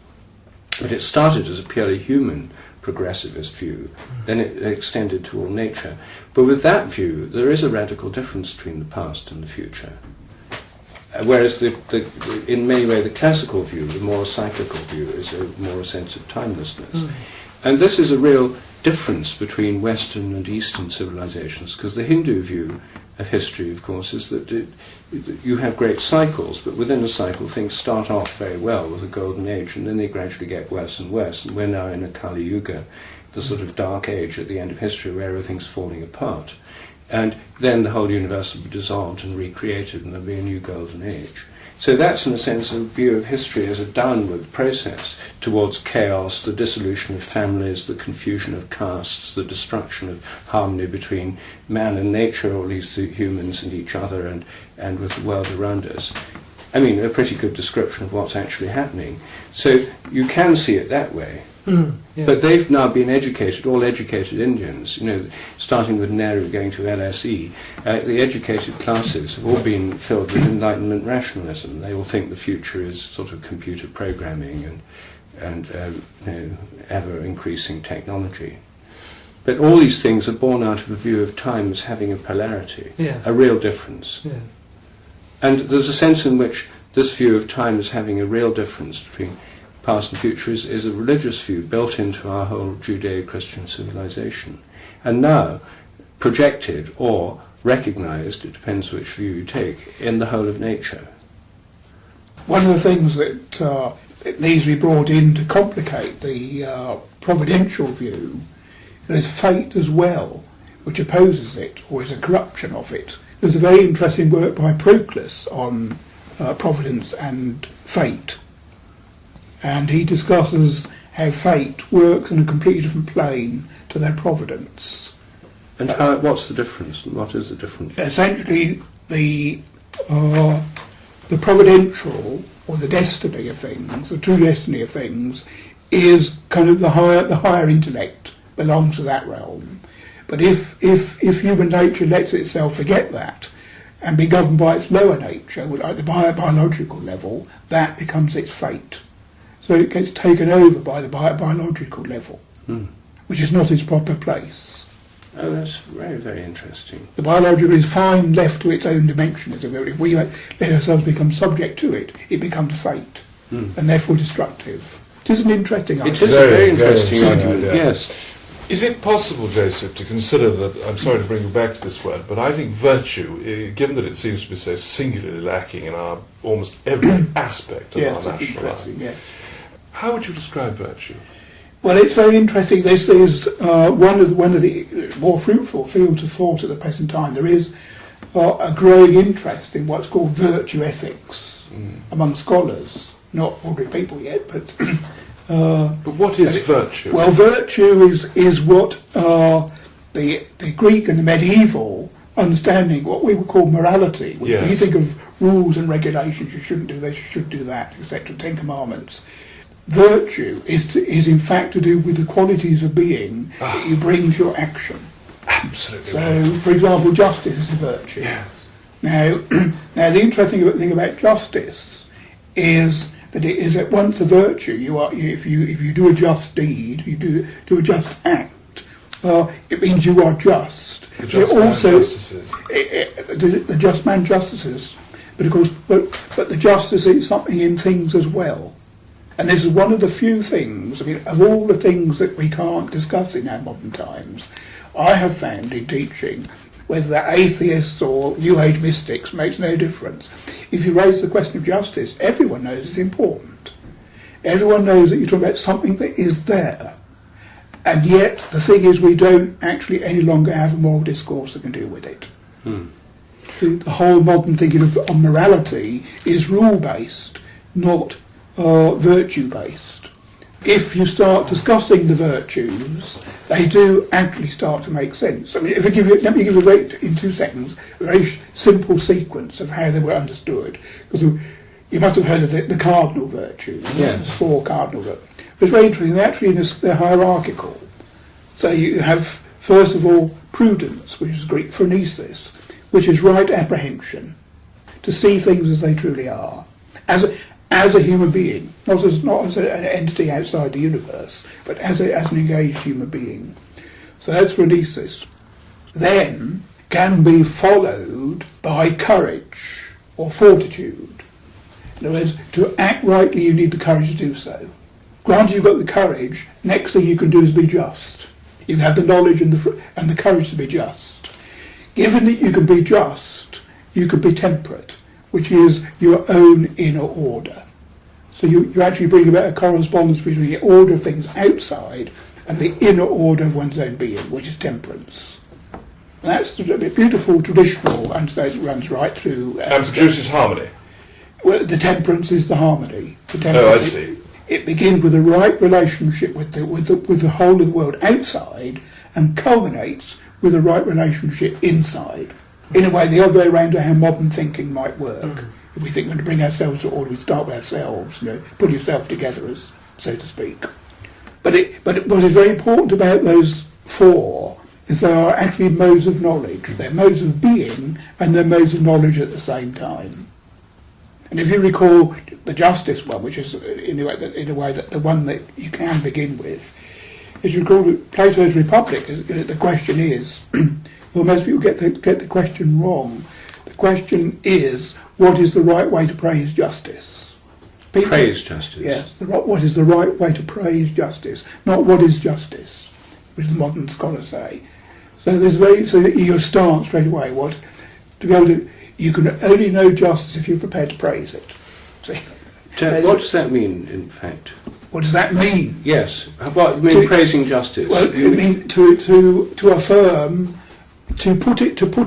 But it started as a purely human progressivist view, then it extended to all nature. But with that view, there is a radical difference between the past and the future. Whereas in many ways the classical view, the more cyclical view, is more a sense of timelessness. And this is a real difference between Western and Eastern civilizations, because the Hindu view of history, of course, is that you have great cycles, but within a cycle things start off very well with a golden age, and then they gradually get worse and worse, and we're now in a Kali Yuga, the sort of dark age at the end of history where everything's falling apart. And then the whole universe will be dissolved and recreated, and there'll be a new golden age. So that's, in a sense, a view of history as a downward process towards chaos, the dissolution of families, the confusion of castes, the destruction of harmony between man and nature, or at least the humans and each other, and with the world around us. I mean, a pretty good description of what's actually happening. So you can see it that way. Yeah. But they've now been educated, all educated Indians, starting with Nehru going to LSE, the educated classes have all been filled with Enlightenment rationalism. They all think the future is sort of computer programming and ever-increasing technology. But all these things are born out of a view of time as having a polarity, Yes. a real difference. Yes. And there's a sense in which this view of time as having a real difference between past and future is a religious view built into our whole Judeo-Christian civilization, and now projected or recognized, it depends which view you take, in the whole of nature. One of the things that it needs to be brought in to complicate the providential view is fate as well. which opposes it or is a corruption of it. There's a very interesting work by Proclus on providence and fate, and he discusses how fate works on a completely different plane to their providence. And what's the difference? What is the difference? Essentially, the providential or the destiny of things, the true destiny of things, is kind of the higher intellect belongs to that realm. But if human nature lets itself forget that and be governed by its lower nature, like the biological level, that becomes its fate. So it gets taken over by the biological level, which is not its proper place. Oh, that's very, very interesting. The biological is fine left to its own dimension. If we let ourselves become subject to it, it becomes fate, and therefore destructive. It is an interesting It idea. is a very interesting very argument, idea. yes. Is it possible, Joseph, to consider that, I'm sorry to bring you back to this word, but I think virtue, given that it seems to be so singularly lacking in our almost every aspect of Yes, our it's national life, interesting, yes. how would you describe virtue? Well, it's very interesting. This is one of the more fruitful fields of thought at the present time. There is a growing interest in what's called virtue ethics among scholars, not ordinary people yet, but. But what is virtue? Well, virtue is what the Greek and the medieval understanding, what we would call morality, which Yes. we think of rules and regulations. You shouldn't do this, you should do that, etc. 10 Commandments. Virtue is in fact to do with the qualities of being that you bring to your action. Absolutely. So, right. for example, justice is a virtue. Yeah. Now, the interesting thing about justice is that it is at once a virtue. If you do a just deed, you do a just act. It means you are just. The just It man also justices. the just man justices, but of course, but the justice is something in things as well. And this is one of the few things, I mean, of all the things that we can't discuss in our modern times, I have found in teaching, whether they're atheists or New Age mystics, makes no difference. If you raise the question of justice, everyone knows it's important. Everyone knows that you're talking about something that is there. And yet, the thing is, we don't actually any longer have a moral discourse that can deal with it. The whole modern thinking of morality is rule-based, not virtue-based. If you start discussing the virtues, they do actually start to make sense. I mean, let me give you in 2 seconds a very simple sequence of how they were understood. Because you must have heard of the cardinal virtues. Yes. 4 cardinal virtues. It's very interesting. They're hierarchical. So you have, first of all, prudence, which is Greek phronesis, which is right apprehension, to see things as they truly are, as a human being, not as an entity outside the universe, but as an engaged human being. So that's phronesis. Then can be followed by courage or fortitude. In other words, to act rightly, you need the courage to do so. Granted, you've got the courage. Next thing you can do is be just. You have the knowledge and the courage to be just. Given that you can be just, you can be temperate, which is your own inner order. So you actually bring about a correspondence between the order of things outside and the inner order of one's own being, which is temperance. And that's a beautiful traditional understanding that runs right through. And produces harmony. Well, the temperance is the harmony. Oh, I see. It begins with the right relationship with the whole of the world outside, and culminates with the right relationship inside. In a way, the other way around to how modern thinking might work. If we think we're going to bring ourselves to order, we start with ourselves. Put yourself together, as so to speak. But what is very important about those 4 is they are actually modes of knowledge. They're modes of being and they're modes of knowledge at the same time. And if you recall the justice one, which is in a way that the one that you can begin with, as you recall Plato's Republic, the question is, well, most people get the question wrong. The question is, what is the right way to praise justice? Praise justice. Yes, what is the right way to praise justice, not what is justice, which the modern scholars say. So you start straight away. To be able to, you can only know justice if you're prepared to praise it. See? What does that mean, in fact? What does that mean? Yes. What, you mean praising justice? Well, it means to affirm to put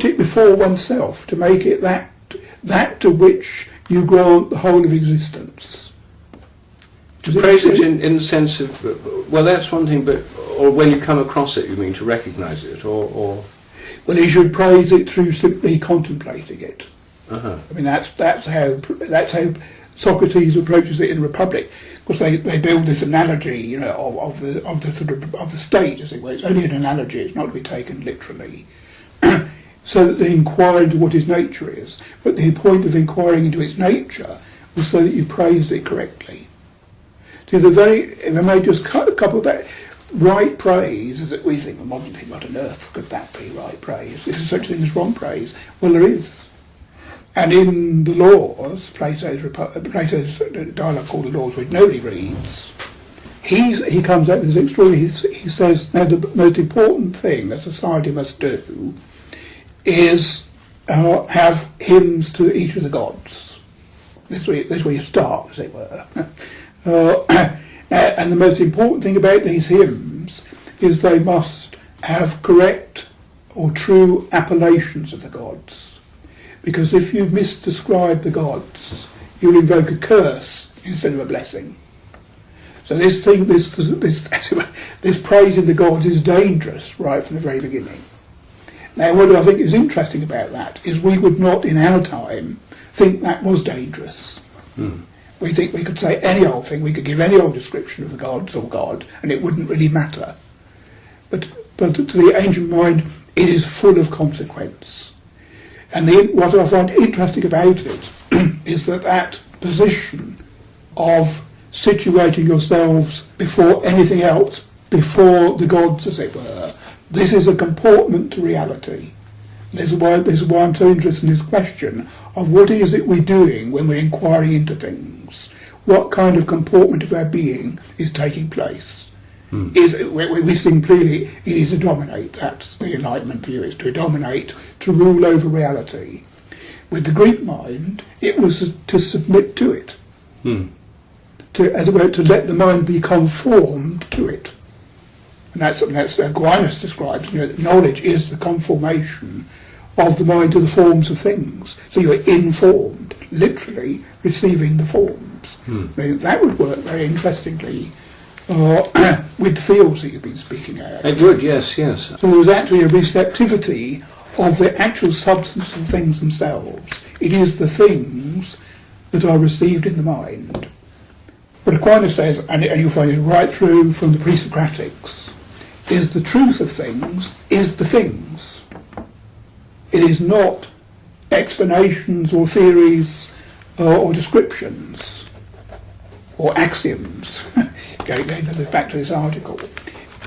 it before oneself, to make it that to which you grant the whole of existence. To praise it in the sense of, well, that's one thing, but or when you come across it, you mean to recognise it, or well, you should praise it through simply contemplating it. uh-huh. I mean, that's how Socrates approaches it in Republic. Because they build this analogy, of the state, as it were. It's only an analogy; it's not to be taken literally. So that they inquire into what its nature is. But the point of inquiring into its nature was so that you praised it correctly. So if I may just couple that, right praise, is that we think, the modern thing, what on earth could that be, right praise? Is there such a thing as wrong praise? Well, there is. And in the Laws, Plato's dialogue called the Laws, which nobody reads, he comes up with this extraordinary, he says, now the most important thing that society must do is have hymns to each of the gods. This is where you start, as it were. And the most important thing about these hymns is they must have correct or true appellations of the gods. Because if you misdescribe the gods, you'll invoke a curse instead of a blessing. So this praising the gods is dangerous right from the very beginning. Now, what I think is interesting about that is we would not, in our time, think that was dangerous. We think we could say any old thing, we could give any old description of the gods or God, and it wouldn't really matter. But to the ancient mind, it is full of consequence. And what I find interesting about it is that position of situating yourselves before anything else, before the gods, as it were, this is a comportment to reality. This is why I'm so interested in this question of what is it we're doing when we're inquiring into things. What kind of comportment of our being is taking place? We think clearly it is to dominate. That's the Enlightenment view, is to dominate, to rule over reality. With the Greek mind, it was to submit to it. As it were, to let the mind be conformed to it. And that's Aquinas describes, that knowledge is the conformation of the mind to the forms of things. So you're informed, literally receiving the forms. I mean, that would work very interestingly with the fields that you've been speaking about. It would, yes. So there was actually a receptivity of the actual substance of things themselves. It is the things that are received in the mind. What Aquinas says, and you'll find it right through from the pre-Socratics, is the truth of things is the things. It is not explanations or theories or descriptions or axioms. Going back to this article.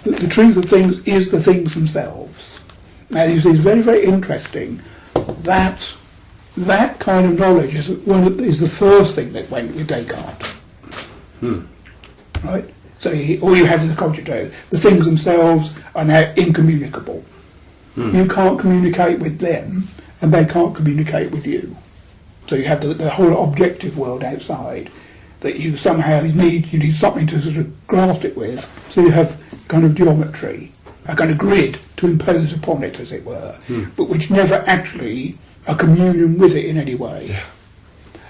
The truth of things is the things themselves. Now you see, it's very, very interesting that that kind of knowledge is the first thing that went with Descartes. Right? So all you have is the cogito. The things themselves are now incommunicable. You can't communicate with them, and they can't communicate with you. So you have the whole objective world outside that you somehow need something to sort of grasp it with. So you have kind of geometry, a kind of grid to impose upon it, as it were, but which never actually a communion with it in any way. Yeah.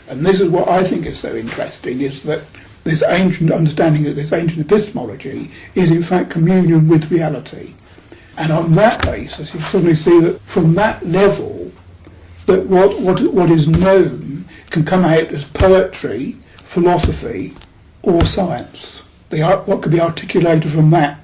And this is what I think is so interesting, is that this ancient understanding of this ancient epistemology is in fact communion with reality. And on that basis, you suddenly see that from that level, that what is known can come out as poetry, philosophy, or science. What could be articulated from that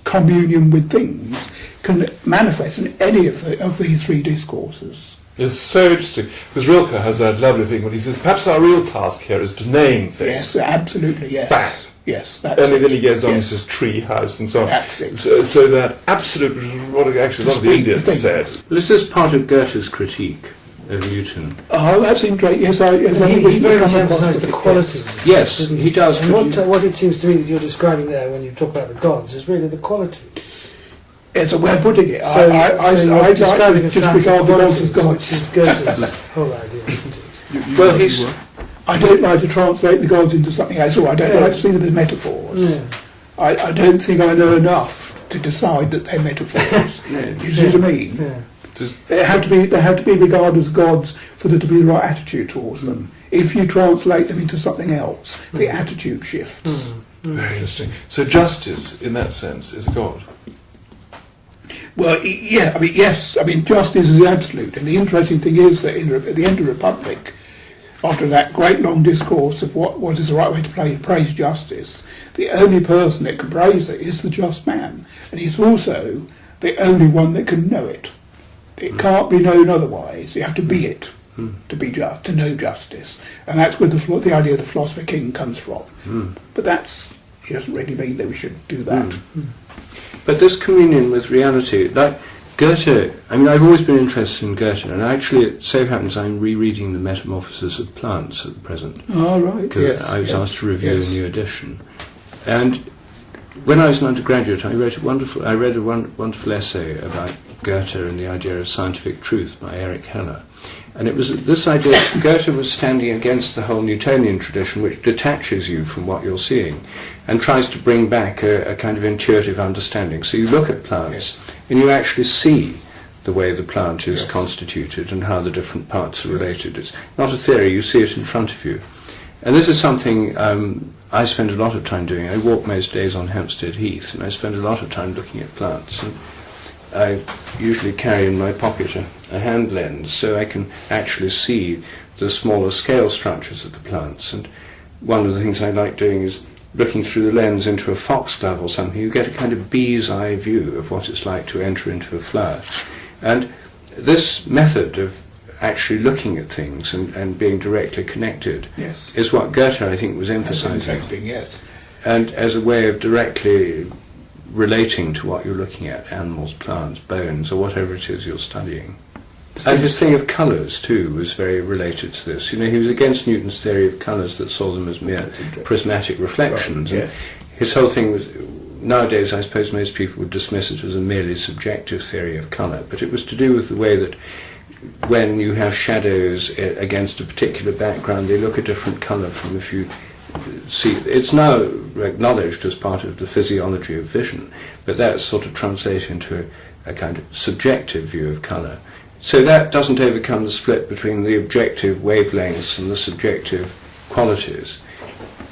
communion with things can manifest in any of these three discourses. It's so interesting, because Rilke has that lovely thing when he says, perhaps our real task here is to name things. Yes, absolutely, yes. Bang. Yes, that's And it. then he goes on and Yes. says tree house and so on. That's it. So that absolute, which is what actually a lot of the Speak the Indians thing. said. Well, is this part of Goethe's critique of Newton? Oh, that seems great. Yes, I He very much emphasised the quality. Yes, didn't he does. And what it seems to me that you're describing there when you talk about the gods is really the qualities. It's a way of putting it. So you're I describing just a sense regard of the gods as qualities, which gods. is Goethe's whole idea, isn't it? Well, he's... I don't like to translate the gods into something else, or I don't like to see them as metaphors. Yeah. I don't think I know enough to decide that they're metaphors. You see what I mean? Yeah. They have to be regarded as gods for there to be the right attitude towards them. If you translate them into something else, the attitude shifts. Very interesting. So justice, in that sense, is a god. Well, yeah, I mean, yes, I mean, justice is absolute. And the interesting thing is that at the end of the Republic, after that great long discourse of what is the right way to praise justice, the only person that can praise it is the just man. And he's also the only one that can know it. It can't be known otherwise. You have to be it to be just, to know justice. And that's where the idea of the philosopher king comes from. But it doesn't really mean that we should do that. But this communion with reality, like Goethe, I mean, I've always been interested in Goethe, and actually it so happens I'm rereading The Metamorphosis of Plants at the present. Oh, right, yes. I was asked to review a new edition. And when I was an undergraduate, I read a wonderful essay about Goethe and the idea of scientific truth by Erich Heller. And it was this idea that Goethe was standing against the whole Newtonian tradition, which detaches you from what you're seeing and tries to bring back a kind of intuitive understanding. So you look at plants and you actually see the way the plant is constituted and how the different parts are related. It's not a theory, you see it in front of you. And this is something I spend a lot of time doing. I walk most days on Hampstead Heath, and I spend a lot of time looking at plants. And I usually carry in my pocket a hand lens so I can actually see the smaller scale structures of the plants. And one of the things I like doing is looking through the lens into a foxglove or something. You get a kind of bee's eye view of what it's like to enter into a flower. And this method of actually looking at things and being directly connected is what Goethe, I think, was emphasizing. Yes. And as a way of directly relating to what you're looking at, animals, plants, bones, or whatever it is you're studying. And his thing of colours, too, was very related to this. You know, he was against Newton's theory of colours that saw them as mere prismatic reflections. Right, His whole thing was, nowadays I suppose most people would dismiss it as a merely subjective theory of colour, but it was to do with the way that when you have shadows against a particular background, they look a different colour from if you see. It's now acknowledged as part of the physiology of vision, but that's sort of translated into a kind of subjective view of colour. So that doesn't overcome the split between the objective wavelengths and the subjective qualities.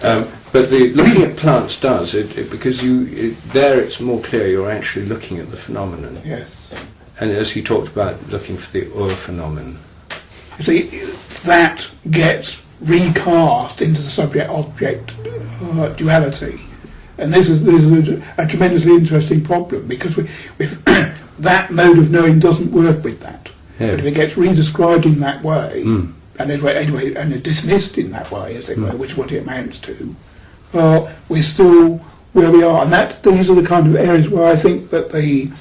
But looking at plants does, because there it's more clear you're actually looking at the phenomenon. Yes. And as he talked about looking for the phenomenon. You see, that gets recast into the subject-object duality. And this is a tremendously interesting problem, because that mode of knowing doesn't work with that. Yeah. But if it gets redescribed in that way, and dismissed in that way, as it were, which is what it amounts to, we're still where we are. And these are the kind of areas where I think that the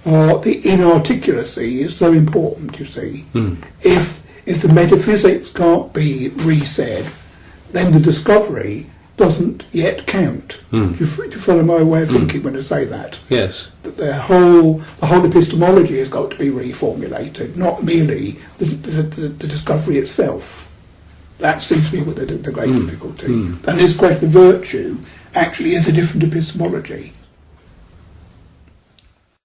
inarticulacy is so important, you see. If the metaphysics can't be re-said, then the discovery doesn't yet count. Do you follow my way of thinking when I say that? Yes. That the whole epistemology has got to be reformulated, not merely the discovery itself. That seems to be the great difficulty. And this question of virtue actually is a different epistemology.